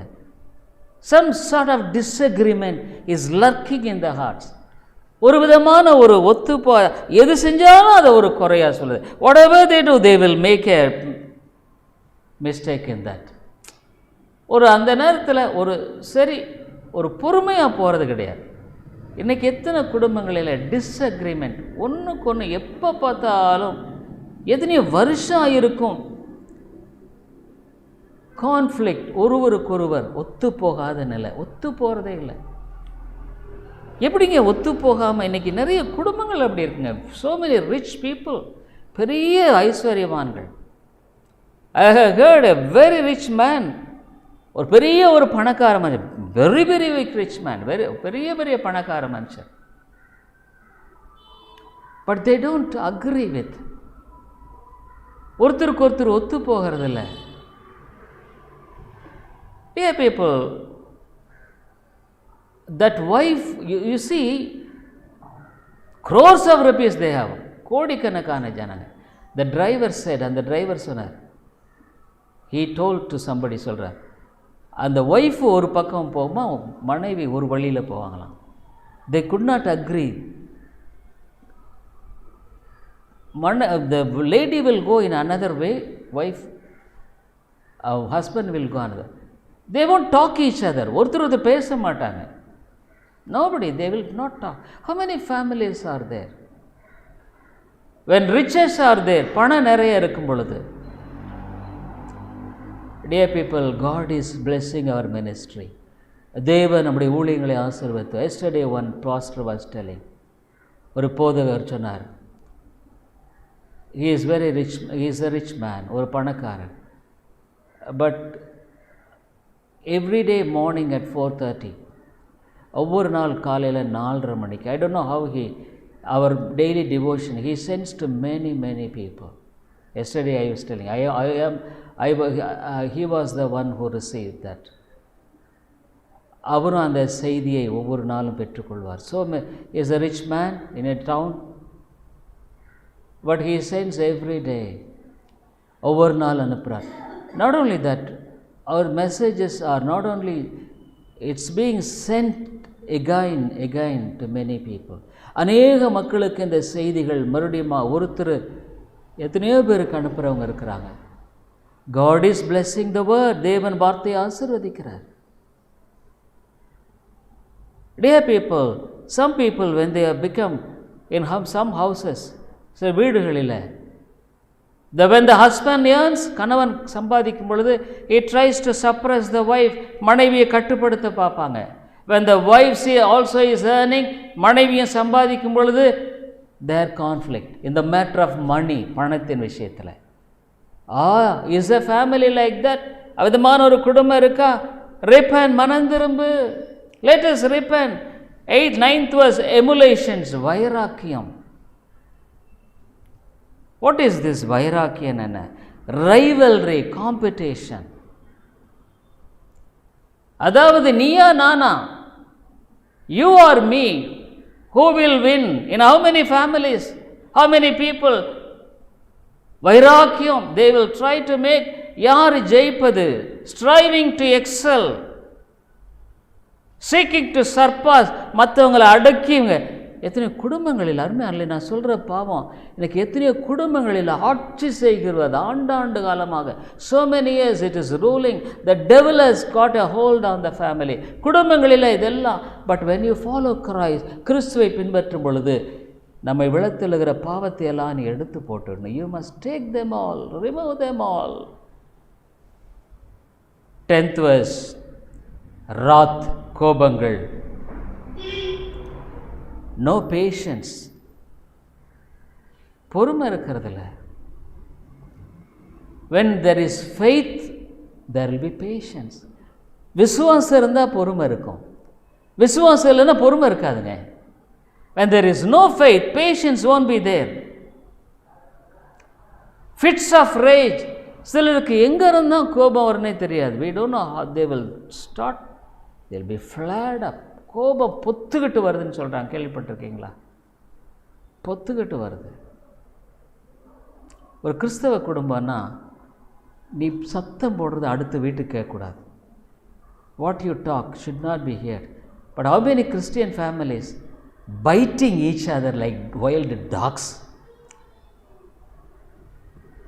Some sort of disagreement is lurking in the hearts. ஒரு விதமான ஒரு எது செஞ்சாலும் அதை ஒரு குறையாக சொல்லுது. whatever they do they will make a mistake in that. அந்த நேரத்தில் ஒரு பொறுமையாக போகிறது கிடையாது. இன்றைக்கி எத்தனை குடும்பங்களில் டிஸ்அக்ரிமெண்ட், ஒன்றுக்கு ஒன்று எப்போ பார்த்தாலும் எத்தனையோ வருஷம் இருக்கும் கான்ஃப்ளிக்ட், ஒருவருக்கொருவர் ஒத்து போகாத நிலை, ஒத்து போகிறதே இல்லை. எப்படிங்க ஒத்து போகாமல்? இன்றைக்கி நிறைய குடும்பங்கள் அப்படி இருக்குங்க. so many rich people, பெரிய ஐஸ்வர்யவான்கள். I have heard a very rich man, ஒரு பெரிய ஒரு பணக்கார மனுஷன், வெரி வெரி ரிச் மேன், பெரிய பெரிய பணக்கார மனுஷன். But they don't agree with, ஒருத்தருக்கு ஒருத்தர் ஒத்து போகிறதில்ல. Dear people, that wife, you see, crores of rupees they have, கோடிக்கணக்கான ஜனங்க. The driver said, அந்த டிரைவர் சொன்னார், he told to somebody, சொல்கிறார், அந்த ஒய்ஃப் ஒரு பக்கம் போகுமா, மனைவி ஒரு வழியில் போவாங்களாம். they could not agree. The lady will go in another way, wife, husband will go another. They won't talk each other. ஒருத்தர் பேச மாட்டாங்க. Nobody, they will not talk. How many families are there? When riches are there, பணம் நிறைய இருக்கும் பொழுது. Dear people, God is blessing our ministry. தேவன் நம்முடைய ஊழியங்களை ஆசீர்வதித்து. Yesterday one pastor was telling, ஒரு போதகர் சொன்னார், he is very rich, he is a rich man, ஒரு பணக்காரன். But every day morning at 4:30, ஒவ்வொரு நாள் காலையில் 4:30 மணிக்கு, I don't know how our daily devotion, he sends to many people. Yesterday I was telling, he was the one who received that. அவரும் அந்த செய்தியை ஒவ்வொரு நாளும் பெற்றுக்கொள்வார். So he is a rich man in a town, but he sends every day, ஒவ்வொரு நாள் அனுப்புகிறார். Not only that, our messages are not only, it's being sent again to many people. அநேக மக்களுக்கு இந்த செய்திகள் மறுபடியும் ஒருத்தர் எத்தனையோ பேருக்கு அனுப்புகிறவங்க இருக்கிறாங்க. God is blessing the word. தேவன் வார்த்தையை ஆசீர்வதிக்கிறார். Dear people, some people when they have become in some houses, சில வீடுகளில், when the husband earns, கணவன் சம்பாதிக்கும் பொழுது, he tries to suppress the wife, மனைவியை கட்டுப்படுத்த பார்ப்பாங்க. When the wife also is earning, மனைவியும் சம்பாதிக்கும் பொழுது, their conflict in the matter of money, பணத்தின் விஷயத்தில். Is a family like that? அவிதமான ஒரு குடும்பம் இருக்கா? repent, மனம் திரும்பு. Let us repent. 9th verse, emulations, வைராக்கியம். What is this வைராக்கியம்? என்ன? rivalry, competition. அதாவது Neeya Naana, you or me, who will win? In how many families, how many people? வைராக்கியம். they will try to make, யார் ஜெயிப்பது, striving to excel, seeking to surpass, மற்றவங்களை அடக்கிங்க. எத்தனை குடும்பங்களில், அருமையானே நான் சொல்கிற பாவம், எனக்கு எத்தனையோ குடும்பங்களில் ஆட்சி செய்கிறது ஆண்டாண்டு காலமாக, so many years it is ruling, the devil has got a hold on the family. குடும்பங்களில் இதெல்லாம். but when you follow Christ, கிறிஸ்துவை பின்பற்றும் பொழுது, நம்மை விளத்தெழுகிற பாவத்தை எல்லாம் நீ எடுத்து போட்டுடணும். you must take them all, remove them all. 10th verse, wrath, கோபங்கள், no patience, பொறுமை இருக்கிறதில்ல. when there is faith, there will be patience. விசுவாசம் இருந்தால் பொறுமை இருக்கும், விசுவாசம் இல்லைன்னா பொறுமை இருக்காதுங்க. when there is no faith, patience won't be there. fits of rage, சிலருக்கு எங்கே இருந்தால் கோபம் வரனே தெரியாது. we don't know how they will start, they will be flared up. கோபம் பொத்துக்கிட்டு வருதுன்னு சொல்கிறாங்க, கேள்விப்பட்டிருக்கீங்களா? பொத்துக்கிட்டு வருது. ஒரு கிறிஸ்தவ குடும்பம்னா நீ சத்தம் போடுறது அடுத்த வீட்டுக்கு கேட்கக்கூடாது. What you talk should not be heard. But how many Christian families, biting each other like wild dogs.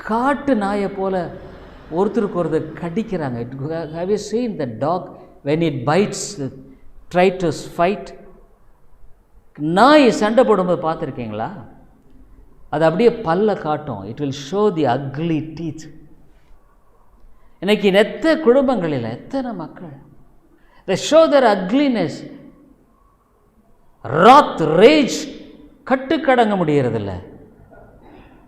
காட்டு நாயை போல ஒருத்தருக்கு ஒருத்தர் கடிக்கிறாங்க. Have you seen the dog when it bites, try to fight? நாய் சண்டை போடும்போது பார்த்துருக்கீங்களா? அது அப்படியே பல்ல காட்டும். It will show the ugly teeth. இன்னைக்கு எத்தனை குடும்பங்களில் எத்தனை மக்கள் they show their ugliness, wrath, rage, கட்டுக்கடங்க முடியறதில்ல.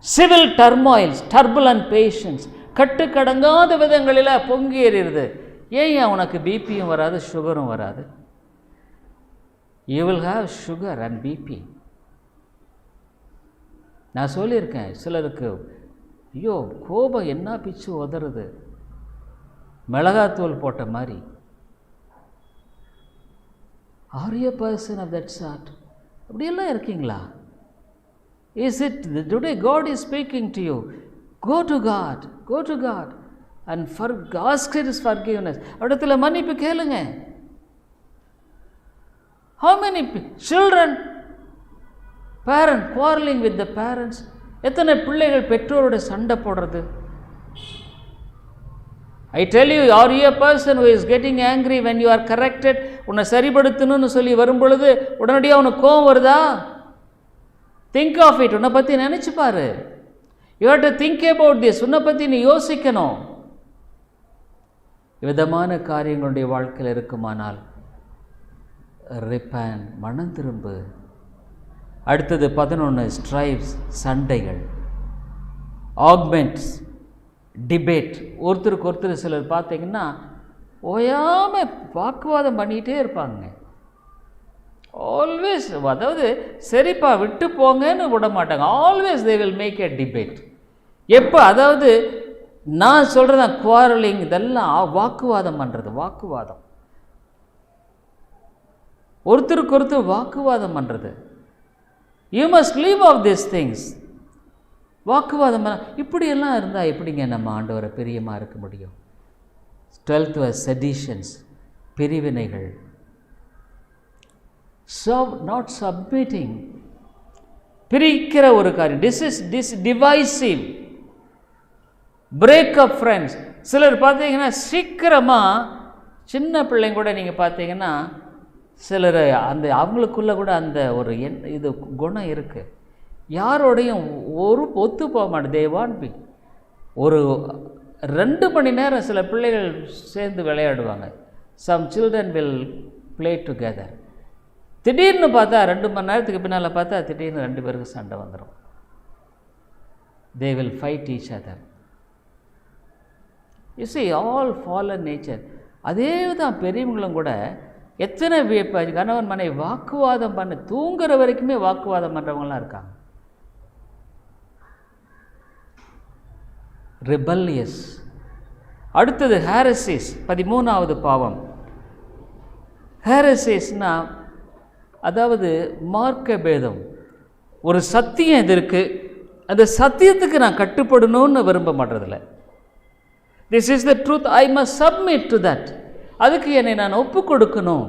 சிவில் டர்மாயில்ஸ், டர்புலன்ட் பேஷன்ஸ், கட்டுக்கடங்காத விதங்களில் பொங்கி எறிகிறது. ஏன் உனக்கு பிபியும் வராது, சுகரும் வராது? you will have sugar and BP. நான் சொல்லியிருக்கேன் சிலருக்கு, ஐயோ கோபம் என்ன பிச்சு உதறுது, மிளகாத்தூள் போட்ட மாதிரி. Are you a person of that sort? அப்படியெல்லாம் இருக்கீங்களா? Is it today God is speaking to you? Go to God and ask His forgiveness. இடத்துல மன்னிப்பு கேளுங்க. How many children, parent quarreling with the parents? எத்தனை பிள்ளைகள் பெற்றோரோட சண்டை போடுறது? I tell you, are you a person who is getting angry when you are corrected? உன்னை சரிபடுத்தணும்னு சொல்லி வரும் பொழுது உடனடியாக உனக்கு கோபம் வருதா? Think of it. உன்னை பற்றி நினச்சி பாரு. You have to think about this. உன்னை பற்றி நீ யோசிக்கணும். விதமான காரியங்களுடைய வாழ்க்கையில் இருக்குமானால் repent, மனம் திரும்பு. அடுத்தது 11, ஸ்ட்ரைவ்ஸ், சண்டைகள், ஆக்மெண்ட்ஸ், டிபேட். ஒருத்தருக்கு ஒருத்தர் சிலர் பார்த்தீங்கன்னா ஓயாமல் வாக்குவாதம் பண்ணிகிட்டே இருப்பாங்க. ஆல்வேஸ், அதாவது சரிப்பா விட்டு போங்கன்னு விட மாட்டாங்க. Always they will make a debate. எப்போ, அதாவது நான் சொல்கிறேன் குவாரலிங், இதெல்லாம் வாக்குவாதம் பண்ணுறது. வாக்குவாதம், ஒருத்தருக்கு ஒருத்தர் வாக்குவாதம் பண்ணுறது. You must leave of this things. வாக்குவாதம் இப்படியெல்லாம் இருந்தால் எப்படிங்க நம்ம ஆண்டவரை பிரியமாக இருக்க முடியும்? 12th verse, செடிஷன்ஸ், பிரிவினைகள். நாட் சப்மிட்டிங், பிரிக்கிற ஒரு காரியம். Divisive, breakup friends. சிலர் பார்த்தீங்கன்னா சீக்கிரமாக, சின்ன பிள்ளைங்க கூட நீங்கள் பார்த்தீங்கன்னா சிலர் அந்த அவங்களுக்குள்ளே கூட அந்த ஒரு இது குணம் இருக்குது. யாரோடையும் ஒத்து போக மாட்டேன். They want be. ஒரு 2 மணி நேரம் சில பிள்ளைகள் சேர்ந்து விளையாடுவாங்க. Some children will play together. திடீர்னு பார்த்தா 2 மணி நேரத்துக்கு பின்னால் பார்த்தா திடீர்னு 2 பேருக்கு சண்டை வந்துடும். They will fight each other. You see, all fallen nature. அதே தான் பெரியவங்களும் கூட எத்தனை கணவன் மனைவி வாக்குவாதம் பண்ண, தூங்குற வரைக்குமே வாக்குவாதம் பண்ணுறவங்களாம் இருக்காங்க. ரிபல்லியஸ். அடுத்தது ஹேரசிஸ், 13வது பாவம். ஹேரசிஸ்னா அதாவது மார்க்க பேதம். ஒரு சத்தியம் இது இருக்குது, அந்த சத்தியத்துக்கு நான் கட்டுப்படணும்னு விரும்ப மாட்டதில்லை. This is the truth, I must submit to that. அதுக்கு என்னை நான் ஒப்பு கொடுக்கணும்.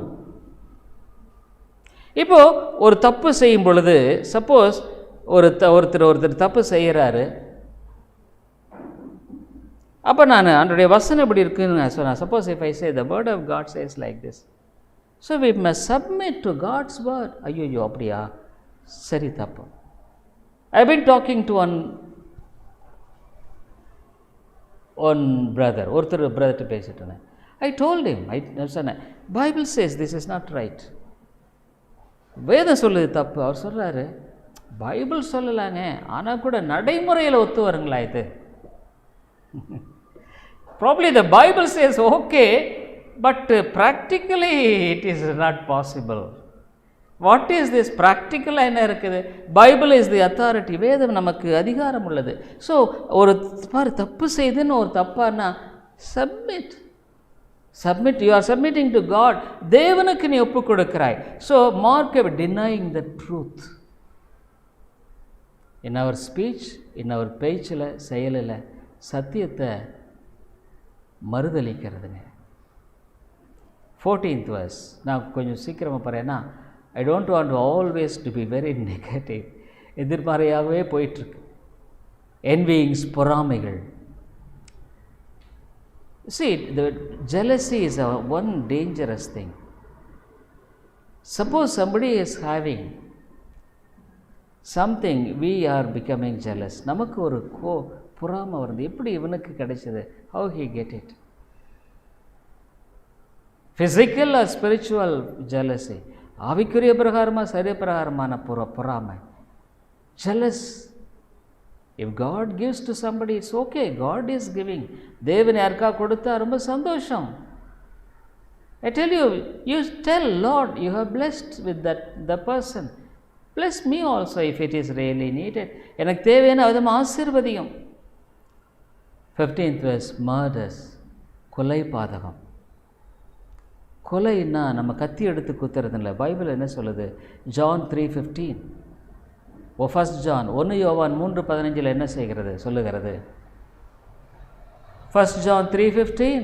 இப்போது ஒரு தப்பு செய்யும் பொழுது, சப்போஸ் ஒருத்தர் தப்பு செய்கிறாரு, அப்போ நான் அதனுடைய வசனம் எப்படி இருக்குன்னு நான் சொன்னேன். Suppose if I say the word of God says like this, so we must submit to God's word. ஐயோ அப்படியா, சரி தப்பு. I been talking to one brother, ஒருத்தர் பிரதர்கிட்ட பேசிட்டு இருந்தேன். I told him, I சொன்னேன், Bible says this is not right. வேதம் சொல்லுது தப்பு. அவர் சொல்கிறாரு, பைபிள் சொல்லலாங்க, ஆனால் கூட நடைமுறையில் ஒத்து வருங்களா இது? Probably the Bible says okay, but practically it is not possible. What is this? Practical என்ன இருக்குது? Bible is the authority. வேதம் நமக்கு அதிகாரம் உள்ளது. ஸோ ஒரு தப்பு செய்துன்னு ஒரு தப்பானா submit, you are submitting to God. தேவனுக்கு நீ ஒப்பு கொடுக்கிறாய். So mark denying the truth in our speech, in our பேச்சில், செயலில் சத்தியத்தை மறுதளிக்கிறதுங்க. 14th verse, நான் கொஞ்சம் சீக்கிரமாக போகிறேன்னா, I don't want to always to be very negative. எதிர்மறையாகவே போயிட்டுருக்கு. என்வியிங்ஸ், பொறாமைகள். See, the jealousy is one dangerous thing. Suppose somebody is having something, we are becoming jealous. நமக்கு ஒரு பொறாமை வருது, எப்படி இவனுக்கு கிடைச்சது, how he get it. Physical or spiritual jealousy, ஆவிக்குரிய பிரகாரமாக சரீர பிரகாரமான பொறாமை. Jealous. If God gives to somebody, it's okay. God is giving. தேவன் யாருக்கா கொடுத்தா ரொம்ப சந்தோஷம். I tell you, you tell Lord, you have blessed with the person. Bless me also if it is really needed. எனக்கு தேவையான விதம் ஆசீர்வதியும். 15th verse, murders, கொலை பாதகம். கொலைன்னா நம்ம கத்தி எடுத்து குத்துறது இல்லை. பைபிள் என்ன சொல்லுது? John 3:15. 1 John 1 யோவான் 3:15 என்ன செய்கிறது சொல்லுகிறது? 1 John 3:15,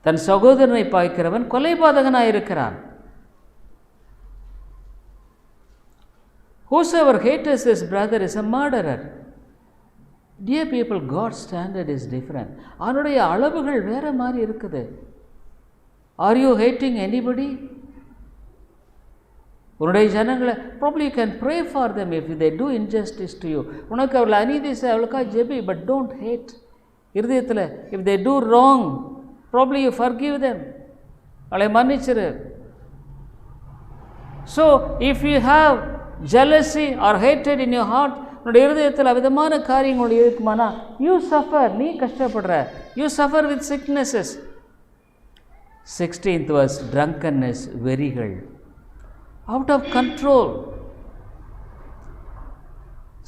தன் சகோதரனை பாய்க்கிறவன் கொலைபாதகனாயிருக்கிறான். Whosoever hates his brother is a murderer. Dear people, God's standard is different. அவனுடைய அளவுகள் வேற மாதிரி இருக்குது. Are you hating anybody? உன்னுடைய ஜனங்களை probably you can pray for them if they do injustice to you. உனக்கு அவர்கள் அநீதி செய்ய அவளுக்காக ஜெபி, but don't hate. இருதயத்தில் if they do wrong, probably you forgive them. அவளை மன்னிச்சிரு. So if you have jealousy or hatred in your heart, உன்னுடைய இருதயத்தில் விதமான காரியங்கள் இருக்குமானா, you suffer, நீ கஷ்டப்படுற, you suffer with sicknesses. 16th verse, drunkenness, வெறிகள், out of control.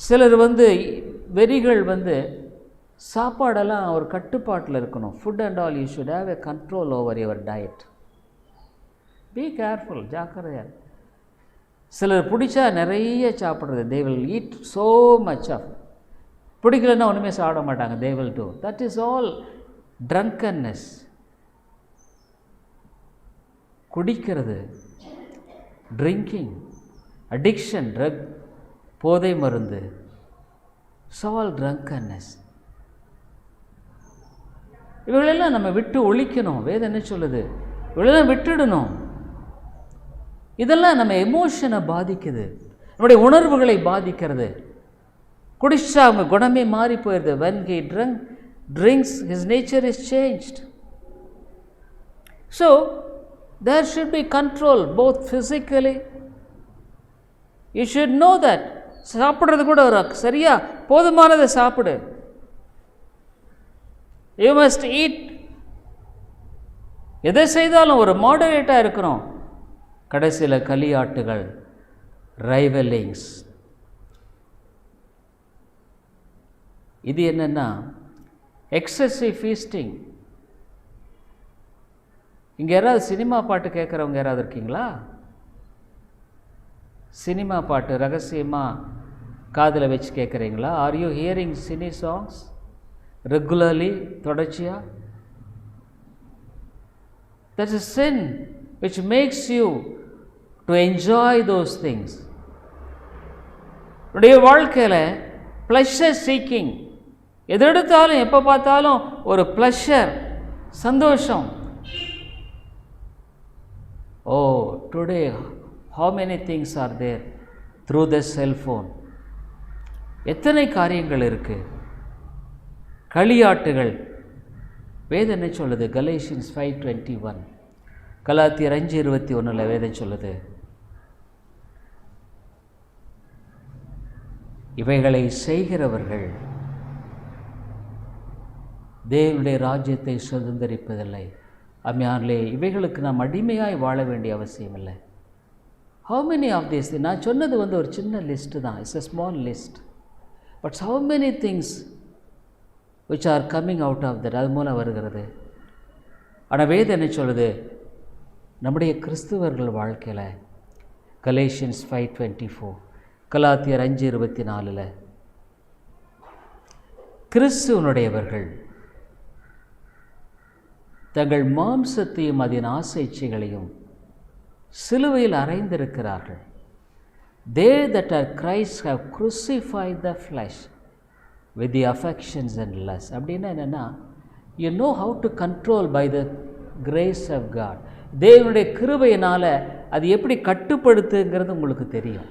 சிலர் வெறிகள் சாப்பாடெல்லாம் ஒரு கட்டுப்பாட்டில் இருக்கணும். Food and all you should have a control over your diet. Be careful, ஜாக்கிரதையா. சிலர் பிடிச்சா நிறைய சாப்பிட்றது, they will eat so much of. பிடிக்கலன்னா ஒன்றுமே சாப்பிட மாட்டாங்க, they will do. That is all drunkenness. குடிக்கிறது, ட்ரிங்கிங், அடிக்ஷன், ட்ரக், போதை மருந்து, சால் ட்ரங்கன்னஸ். இவங்களெல்லாம் நம்ம விட்டு ஒழிக்கணும். வேதம் என்ன சொல்லுது? இவங்களெல்லாம் விட்டுடணும். இதெல்லாம் நம்ம எமோஷனை பாதிக்குது, நம்முடைய உணர்வுகளை பாதிக்கிறது. குடிச்சா அவங்க குணமே மாறி போயிடுது. when he drinks, his nature is changed. So there should be control both physically. You should know that. சாப்பிட்றது கூட ஒரு சரியா போதுமானதை சாப்பிடு. You must eat. எதை செய்தாலும் ஒரு மாடரேட்டாக இருக்கணும். கடைசியில் களியாட்டுகள், ரைவலிங்ஸ். இது என்னென்னா எக்ஸசிவ் ஃபீஸ்டிங். இங்கே யாராவது சினிமா பாட்டு கேட்குறவங்க யாராவது இருக்கீங்களா? சினிமா பாட்டு ரகசியமாக காதில் வச்சு கேட்குறீங்களா? Are you hearing cine songs regularly, தொடர்ச்சியாக? That's a sin which makes you to enjoy those things. உடைய வாழ்க்கையில் ப்ளஷர் சீக்கிங், எது எடுத்தாலும் எப்போ பார்த்தாலும் ஒரு ப்ளஷர், சந்தோஷம். Oh, today how many things are there through the cell phone. எத்தனை காரியங்கள் இருக்குது. களியாட்டுகள். வேதம் என்ன சொல்லுது? Galatians 5:21, கலாத்தியர் 5:21 வேதம் சொல்லுது, இவைகளை செய்கிறவர்கள் தேவனுடைய ராஜ்யத்தை சுதந்திரிப்பதில்லை. அம்மையானே, இவைகளுக்கு நாம் அடிமையாய் வாழ வேண்டிய அவசியம் இல்லை. ஹவு மெனி ஆஃப் திஸ், நான் சொன்னது ஒரு சின்ன லிஸ்ட்டு தான், it's a small list. But how many things which are coming out of that, அது மூலம் வருகிறது. ஆனால் வேதம் என்ன சொல்லுது? நம்முடைய கிறிஸ்துவர்கள் வாழ்க்கையில் Galatians 5:24, கலாத்தியர் 5:24, கிறிஸ்துவனுடையவர்கள் தங்கள் மாம்சத்தையும் அதன் ஆசை இச்சைகளையும் சிலுவையில் அறைந்திருக்கிறார்கள். They that are Christ have crucified the flesh with the affections and lusts. அப்படின்னா என்னென்னா, you know how to control by the grace of God. தேவனுடைய கிருபையினால் அது எப்படி கட்டுப்படுத்துங்கிறது உங்களுக்கு தெரியும்.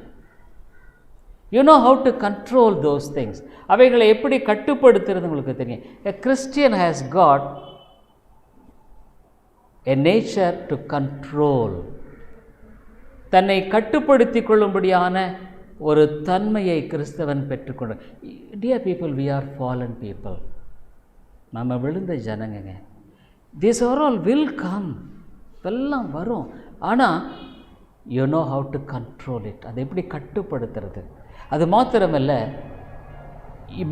You know how to control those things. அவைகளை எப்படி கட்டுப்படுத்துறது உங்களுக்கு தெரியும். A Christian has got a nature to control. தன்னை கட்டுப்படுத்தி கொள்ளும்படியான ஒரு தன்மையை கிறிஸ்தவன் பெற்றுக்கொண்டு. Dear people, we are fallen people. நம்ம விழுந்த ஜனங்க. This are all will come, எல்லாம் வரும். ஆனால் you know how to control it. அதை எப்படி கட்டுப்படுத்துறது. அது மாத்திரமல்ல,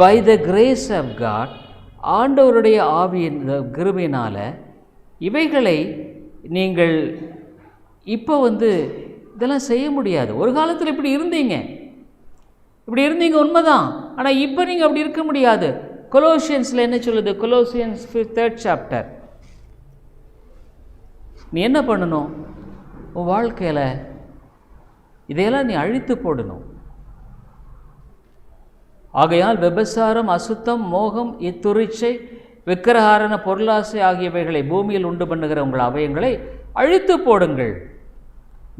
by the grace of God, ஆண்டவருடைய ஆவியின் கிருபையினால் இவைகளை நீங்கள் இப்போ இதெல்லாம் செய்ய முடியாது. ஒரு காலத்தில் இப்படி இருந்தீங்க உண்மைதான். ஆனால் இப்போ நீங்கள் அப்படி இருக்க முடியாது. கொலோசியன்ஸில் என்ன சொல்லுது? Colossians 3rd chapter. நீ என்ன பண்ணணும்? உன் வாழ்க்கையில் இதையெல்லாம் நீ அழித்து போடணும். ஆகையால் விபசாரம், அசுத்தம், மோகம், இத்துரிச்சை, விக்கிரகாரண பொருளாசை ஆகியவைகளை பூமியில் உண்டு பண்ணுகிற உங்கள் அவயங்களை அழித்து போடுங்கள்.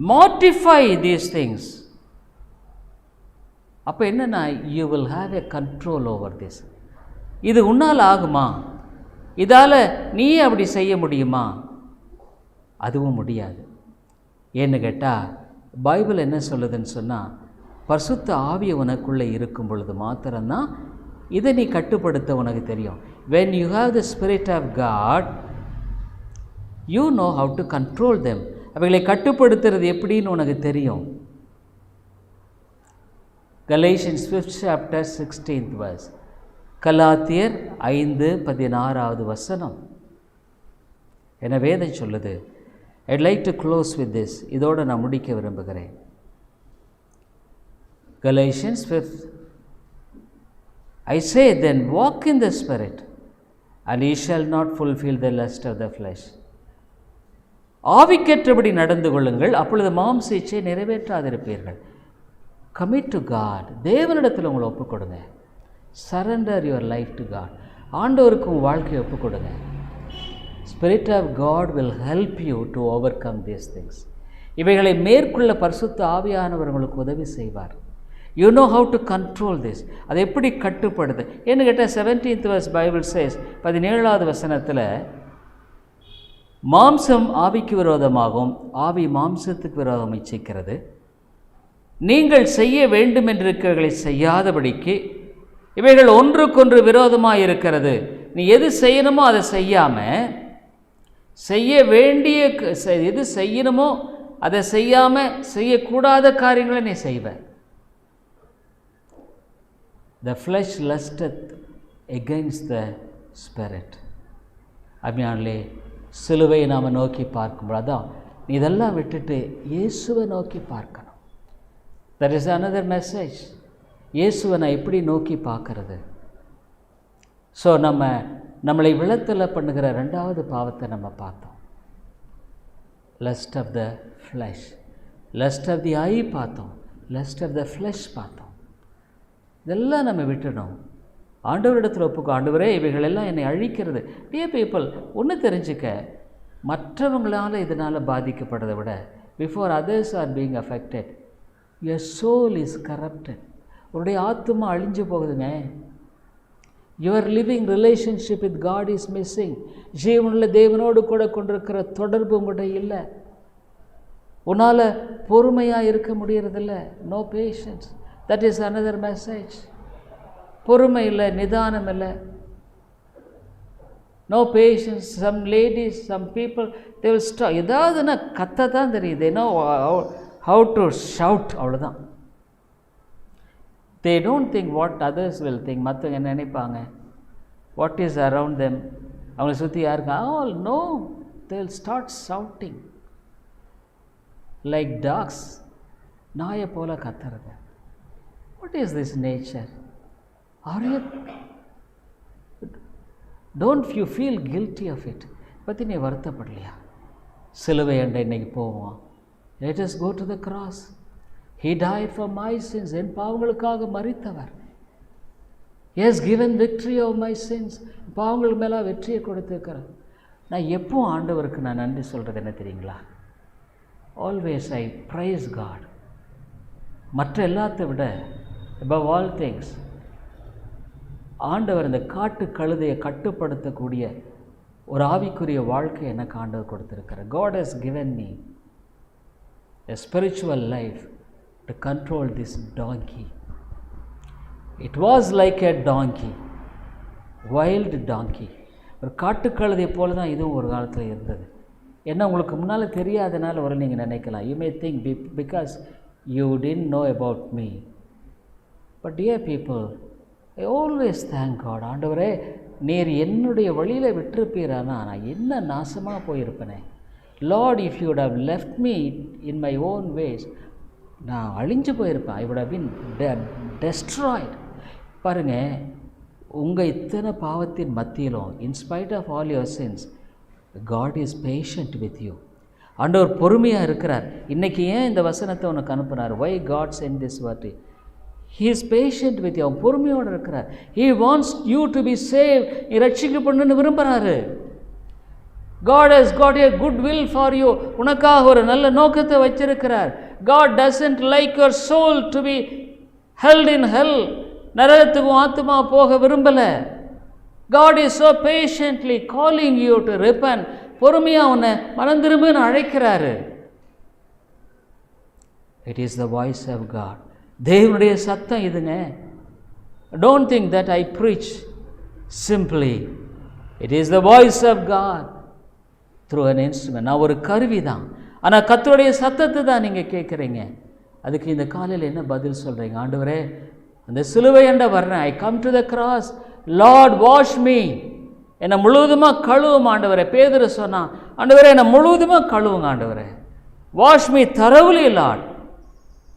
Mortify these things. அப்போ என்னன்னா, you will have a control over this. இது உன்னால் ஆகுமா? இதால் நீ அப்படி செய்ய முடியுமா? அதுவும் முடியாது. ஏன்னு கேட்டால், பைபிள் என்ன சொல்லுதுன்னு சொன்னால், பரிசுத்த ஆவி உனக்குள்ளே இருக்கும் பொழுது மாத்திரம்தான் இதை நீ கட்டுப்படுத்த உனக்கு தெரியும். When you have the Spirit of God, you know how to control them. அவைகளை கட்டுப்படுத்துறது எப்படின்னு உனக்கு தெரியும். Galatians 5th chapter 16th verse. கலாத்தியர் 5:16 என வேதம் சொல்லுது. I'd like to close with this. இதோடு நான் முடிக்க விரும்புகிறேன். Galatians 5th. I say then, walk in the Spirit, and ye shall not fulfill the lust of the flesh. ஆவிக்கேற்றபடி நடந்து கொள்ளுங்கள், அப்பொழுது மாம்ச இச்சையை நிறைவேற்றாதிருப்பீர்கள். Commit to God. தேவனிடத்தில் உங்களை ஒப்புக் கொடுங்க. Surrender your life to God. ஆண்டவருக்கு உங்கள் வாழ்க்கையை ஒப்புக் கொடுங்க. Spirit of God will help you to overcome these things. இவைகளை மேற்கொள்ள பரிசுத்த ஆவியானவர் உங்களுக்கு உதவி செய்வார். You know how to control this. அதை எப்படி கட்டுப்படுது ஏன்னு கேட்டால் 17th verse பைபிள் சேஸ், 17வது வசனத்தில், மாம்சம் ஆவிக்கு விரோதமாகவும் ஆவி மாம்சத்துக்கு விரோதம் இச்சைக்கிறது. நீங்கள் செய்ய வேண்டும் என்றிருக்கிறவர்களை செய்யாதபடிக்கு இவைகள் ஒன்றுக்கொன்று விரோதமாக இருக்கிறது. நீ எது செய்யணுமோ அதை செய்யாமல், செய்ய வேண்டிய எது செய்யணுமோ அதை செய்யாமல் செய்யக்கூடாத காரியங்களை நீ செய்வ. The flesh lusteth against the spirit. அபியானே, சிலுவையை நாம் நோக்கி பார்க்கும்போது அதான் நீ இதெல்லாம் விட்டுட்டு இயேசுவை நோக்கி பார்க்கணும். That is another message. இயேசுவை நான் எப்படி நோக்கி பார்க்கறது? ஸோ நம்மளை விளத்தலை பண்ணுகிற 2வது பாவத்தை நம்ம பார்த்தோம். Lust of the flesh, lust of the eye பார்த்தோம், லஸ்ட் ஆஃப் த ஃப்ளஷ் பார்த்தோம். இதெல்லாம் நம்ம விட்டுடும். ஆண்டவரிடத்தில் ஒப்புக்கோ. ஆண்டவரே, இவைகளெல்லாம் என்னை அழிக்கிறது. டியர் பீப்புள், ஒன்று தெரிஞ்சுக்க, மற்றவங்களால் இதனால் பாதிக்கப்படுறதை விட before others are being affected, your soul is corrupted. உன்னுடைய ஆத்மா அழிஞ்சு போகுதுங்க. Your living relationship with God is missing. ஜீவனுள்ள தேவனோடு கூட கொண்டிருக்கிற தொடர்பு உங்கள்கிட்ட இல்லை. உன்னால் பொறுமையாக இருக்க முடியறதில்ல. No patience. That is another message. பொறுமை இல்லை, நிதானம் இல்லை. No patience. Some ladies, some people, they will stop. ஏதாவதுன்னா கத்த தான் தெரியுது. ஏன்னா ஹவு டு ஷவுட், அவ்வளோதான். They don't think what others will think. மற்றவங்க என்ன நினைப்பாங்க, வாட் இஸ் அரவுண்ட் தெம், அவங்களை சுற்றி யாருங்க, all know, they will start shouting like dogs. நாயை போல கத்துறது. What is this nature? Are you, don't you feel guilty of it? பற்றி நீ வருத்தப்படலையா? சிலுவை அண்டை இன்றைக்கி போவோம், Let us go to the cross. He died for my sins. என் பாவங்களுக்காக மரித்தவர். He has given victory over my sins. பாவங்கள் மேலே வெற்றியை கொடுத்துருக்கிறார். நான் எப்போ ஆண்டவருக்கு நான் நன்றி சொல்கிறது என்ன தெரியுங்களா? Always I praise God. மற்ற எல்லாத்த விட above all things ஆண்டவர் இந்த காட்டு கழுதையை கட்டுப்படுத்தக்கூடிய ஒரு ஆவிக்குரிய வாழ்க்கை எனக்கு ஆண்டவர் கொடுத்துருக்கிறார். God has given me a spiritual life to control this donkey. It was like a donkey, wild donkey. ஒரு காட்டுக்கழுதை போல தான் இதுவும் ஒரு காலத்தில் இருந்தது. என்ன உங்களுக்கு முன்னால் தெரியாதனால ஒரு நீங்கள் நினைக்கலாம், you may think because you didn't know about me. But dear people, I always thank God. ஆண்டவரே, நீர் என்னுடைய வழியில் விட்டிருப்பீரானா நான் என்ன நாசமாக போயிருப்பேனே. Lord, if you would have left me in my own ways, நான் அழிஞ்சு போயிருப்பேன். I would have been destroyed. பாருங்கள், உங்கள் இத்தனை பாவத்தின் மத்தியிலும், in spite of all your sins, God is patient with you. ஆண்டவர் பொறுமையாக இருக்கிறார். இன்றைக்கி ஏன் இந்த வசனத்தை உனக்கு அனுப்புனார்? Why God sent this word? He is patient with you. அவன் பொறுமையோடு இருக்கிறார். He wants you to be saved. நீ ரட்சிக்கப்படணும்னு விரும்புகிறாரு. God has got a good will for you. உனக்காக ஒரு நல்ல நோக்கத்தை வச்சிருக்கிறார். God doesn't like your soul to be held in hell. நரகத்துக்கு ஆத்மா போக விரும்பலை. God is so patiently calling you to repent. பொறுமையாக உன்னை மனம் திரும்புன்னு அழைக்கிறாரு. It is the voice of God. தேவனுடைய சத்தம் இதுங்க. Don't think that I preach simply. It is the voice of God through an instrument. நான் ஒரு கருவி தான், ஆனால் கர்த்தருடைய சத்தத்தை தான் நீங்கள் கேட்குறீங்க. அதுக்கு இந்த காலையில் என்ன பதில் சொல்கிறீங்க? ஆண்டவரே, அந்த சிலுவை என்ற வர்றேன். I come to the cross. Lord, wash me. என்னை முழுவதுமாக கழுவும் ஆண்டவரே. பேதுரு சொன்னான், ஆண்டவரே என்னை முழுவதுமாக கழுவுங்க ஆண்டவரே. Wash me thoroughly Lord.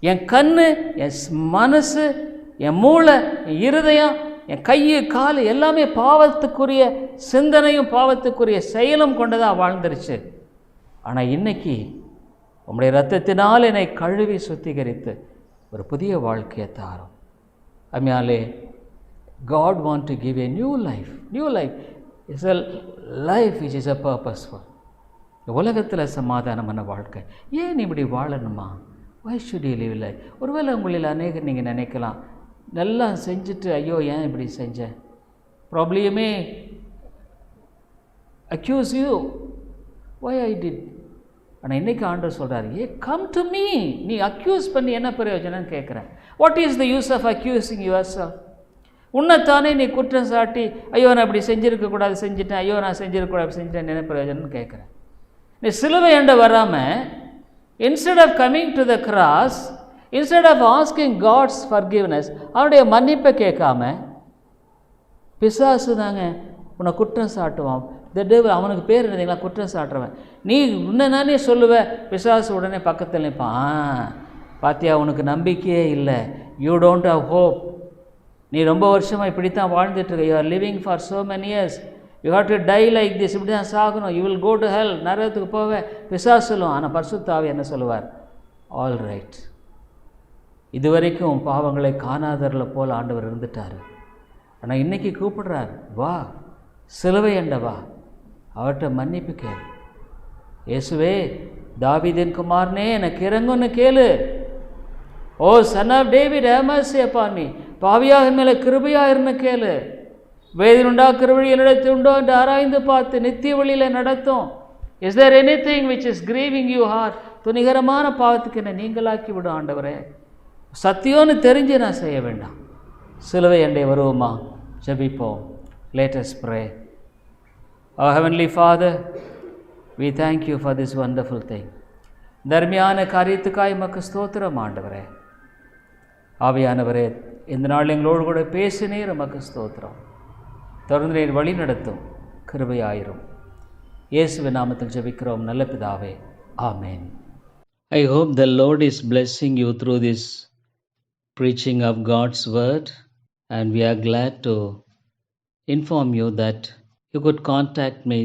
என் கண்ணு, என் மனசு, என் மூளை, என் இருதயம், என் கை கால் எல்லாமே பாவத்துக்குரிய சிந்தனையும் பாவத்துக்குரிய செயலும் கொண்டதாக வாழ்ந்துருச்சு. ஆனால் இன்னைக்கு உம்முடைய இரத்தத்தினால் என்னை கழுவி சுத்திகரித்து ஒரு புதிய வாழ்க்கையை தாரும். அம்மையாலே, God want to give a new life. New life is a life which is a purposeful. உலகத்தில் சமாதானமான வாழ்க்கை. ஏன் இப்படி வாழணுமா? Why should you live life? ஒருவேளை உங்களில் அநேகர் நீங்கள் நினைக்கலாம், நல்லா செஞ்சுட்டு ஐயோ ஏன் இப்படி செஞ்சேன். Probably you may accuse you why I did. ஆனால் இன்றைக்கி ஆண்டவர் சொல்கிறார், ஏ கம் டு மீ. நீ அக்யூஸ் பண்ணி என்ன பிரயோஜனம்னு கேட்குறேன். What is the use of accusing yourself? உன்னைத்தானே நீ குற்றம் சாட்டி ஐயோ நான் அப்படி செஞ்சுருக்கக்கூடாது செஞ்சுட்டேன், ஐயோ நான் செஞ்சுருக்கக்கூடாது செஞ்சுட்டேன் என்ன பிரயோஜனம்னு கேட்குறேன். நீ சிலுவை என்ற வராமல், instead of coming to the cross, instead of asking God's forgiveness, அவனுடைய மன்னிப்பை கேட்காம பிசாசு தாங்க உன்னை குற்றம் சாட்டுவான். the devil, அவனுக்கு பேர் என்னதுங்களா? குற்றம் சாட்டுறவன். நீ உன்னை சொல்லுவ, பிசாசு உடனே பக்கத்தில் நிற்பான். பாத்தியா, உனக்கு நம்பிக்கையே இல்லை, யூ டோன்ட் ஹவ் ஹோப், நீ ரொம்ப வருஷமாக இப்படித்தான் வாழ்ந்துட்டுருக்க, you are living for so many years, you have to die like this, இப்படி தான் சாகணும், you will go to hell, நரகத்துக்கு போவே பிசாசு சொல்லுவோம். ஆனால் பரிசுத்த ஆவி என்ன சொல்லுவார்? ஆல் ரைட், இதுவரைக்கும் பாவங்களை காணாதவர்களை போல் ஆண்டவர் இருந்துட்டார். ஆனால் இன்றைக்கி கூப்பிடுறார், வா சிலுவை என்ற வா, அவர்கிட்ட மன்னிப்பு கேளு. இயேசுவே, தாவீதின் குமாரனே எனக்கு இறங்குன்னு கேளு. O son of David, have mercy upon me, பாவியாக மேலே கிருபையாயிருன்னு கேளு. வேதனை உண்டாக்குற வழி என்னிடத்து உண்டோ என்று ஆராய்ந்து பார்த்து நித்திய வழியில் நடத்தும். Is there anything which is grieving you heart? துணிகரமான பாவத்துக்கு என்னை நீங்களாக்கி விடும் ஆண்டவரே. சத்தியம்னு தெரிஞ்சு நான் செய்ய வேண்டாம். சிலுவை அண்டை வருவோமா? ஜெபிப்போம். Let us pray. Our Heavenly Father, we thank you for this wonderful thing. தர்மியான காரியத்துக்காய் உமக்கு ஸ்தோத்திரம் ஆண்டவரே. ஆவியானவரே, இந்த நாள் எங்களோடு கூட பேசினீர், உமக்கு ஸ்தோத்திரம். தொடர்ந்து நீர் வழி நடத்தும், கிருபையாயிரும். இயேசுவின் நாமத்தில் ஜெபிக்கிறோம் நல்ல பிதாவே, ஆமென். I hope the Lord is blessing you through this preaching of God's word, and we are glad to inform you that you could contact me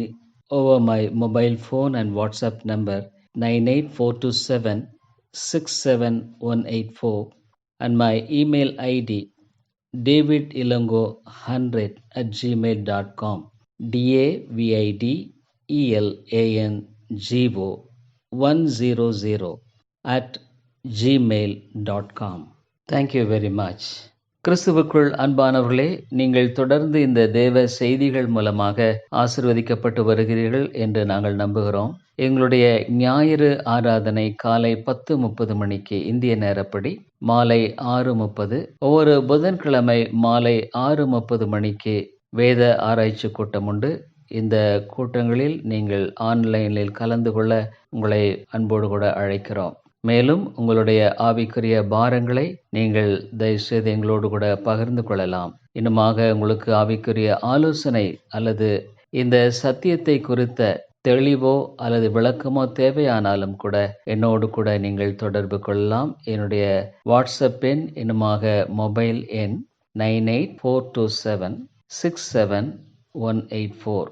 over my mobile phone and WhatsApp number 9842767184 and my email ID davidilongo100@gmail.com. DAVIDELANGO 100@gmail.com. Thank you very much. கிறிஸ்துவுக்குள் அன்பானவர்களே, நீங்கள் தொடர்ந்து இந்த தேவ செய்திகள் மூலமாக ஆசீர்வதிக்கப்பட்டு வருகிறீர்கள் என்று நாங்கள் நம்புகிறோம். எங்களுடைய ஞாயிறு ஆராதனை காலை 10:30 மணிக்கு இந்திய நேரப்படி, மாலை 6:30, ஒவ்வொரு புதன்கிழமை மாலை 6:30 மணிக்கு வேத ஆராய்ச்சி கூட்டம் உண்டு. இந்த கூட்டங்களில் நீங்கள் ஆன்லைனில் கலந்து கொள்ள உங்களை அன்போடு கூட அழைக்கிறோம். மேலும் உங்களுடைய ஆவிக்குரிய பாரங்களை நீங்கள் தயவுசெய்து எங்களோடு கூட பகிர்ந்து கொள்ளலாம். இன்னுமாக உங்களுக்கு ஆவிக்குரிய ஆலோசனை அல்லது இந்த சத்தியத்தை குறித்த தெளிவோ அல்லது விளக்கமோ தேவையானாலும் கூட என்னோடு கூட நீங்கள் தொடர்பு கொள்ளலாம். என்னுடைய வாட்ஸ்அப் எண், இன்னுமாக மொபைல் எண் 9842767184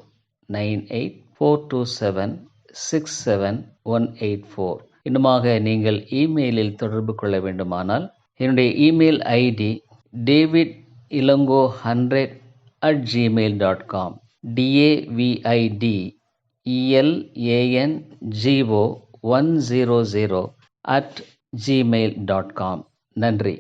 9842767184. இன்னுமாக நீங்கள் இமெயிலில் தொடர்பு கொள்ள வேண்டுமானால் என்னுடைய இமெயில் ஐடி davidilongo100@gmail.com. DAVIDELANGO100@gmail.com. நன்றி.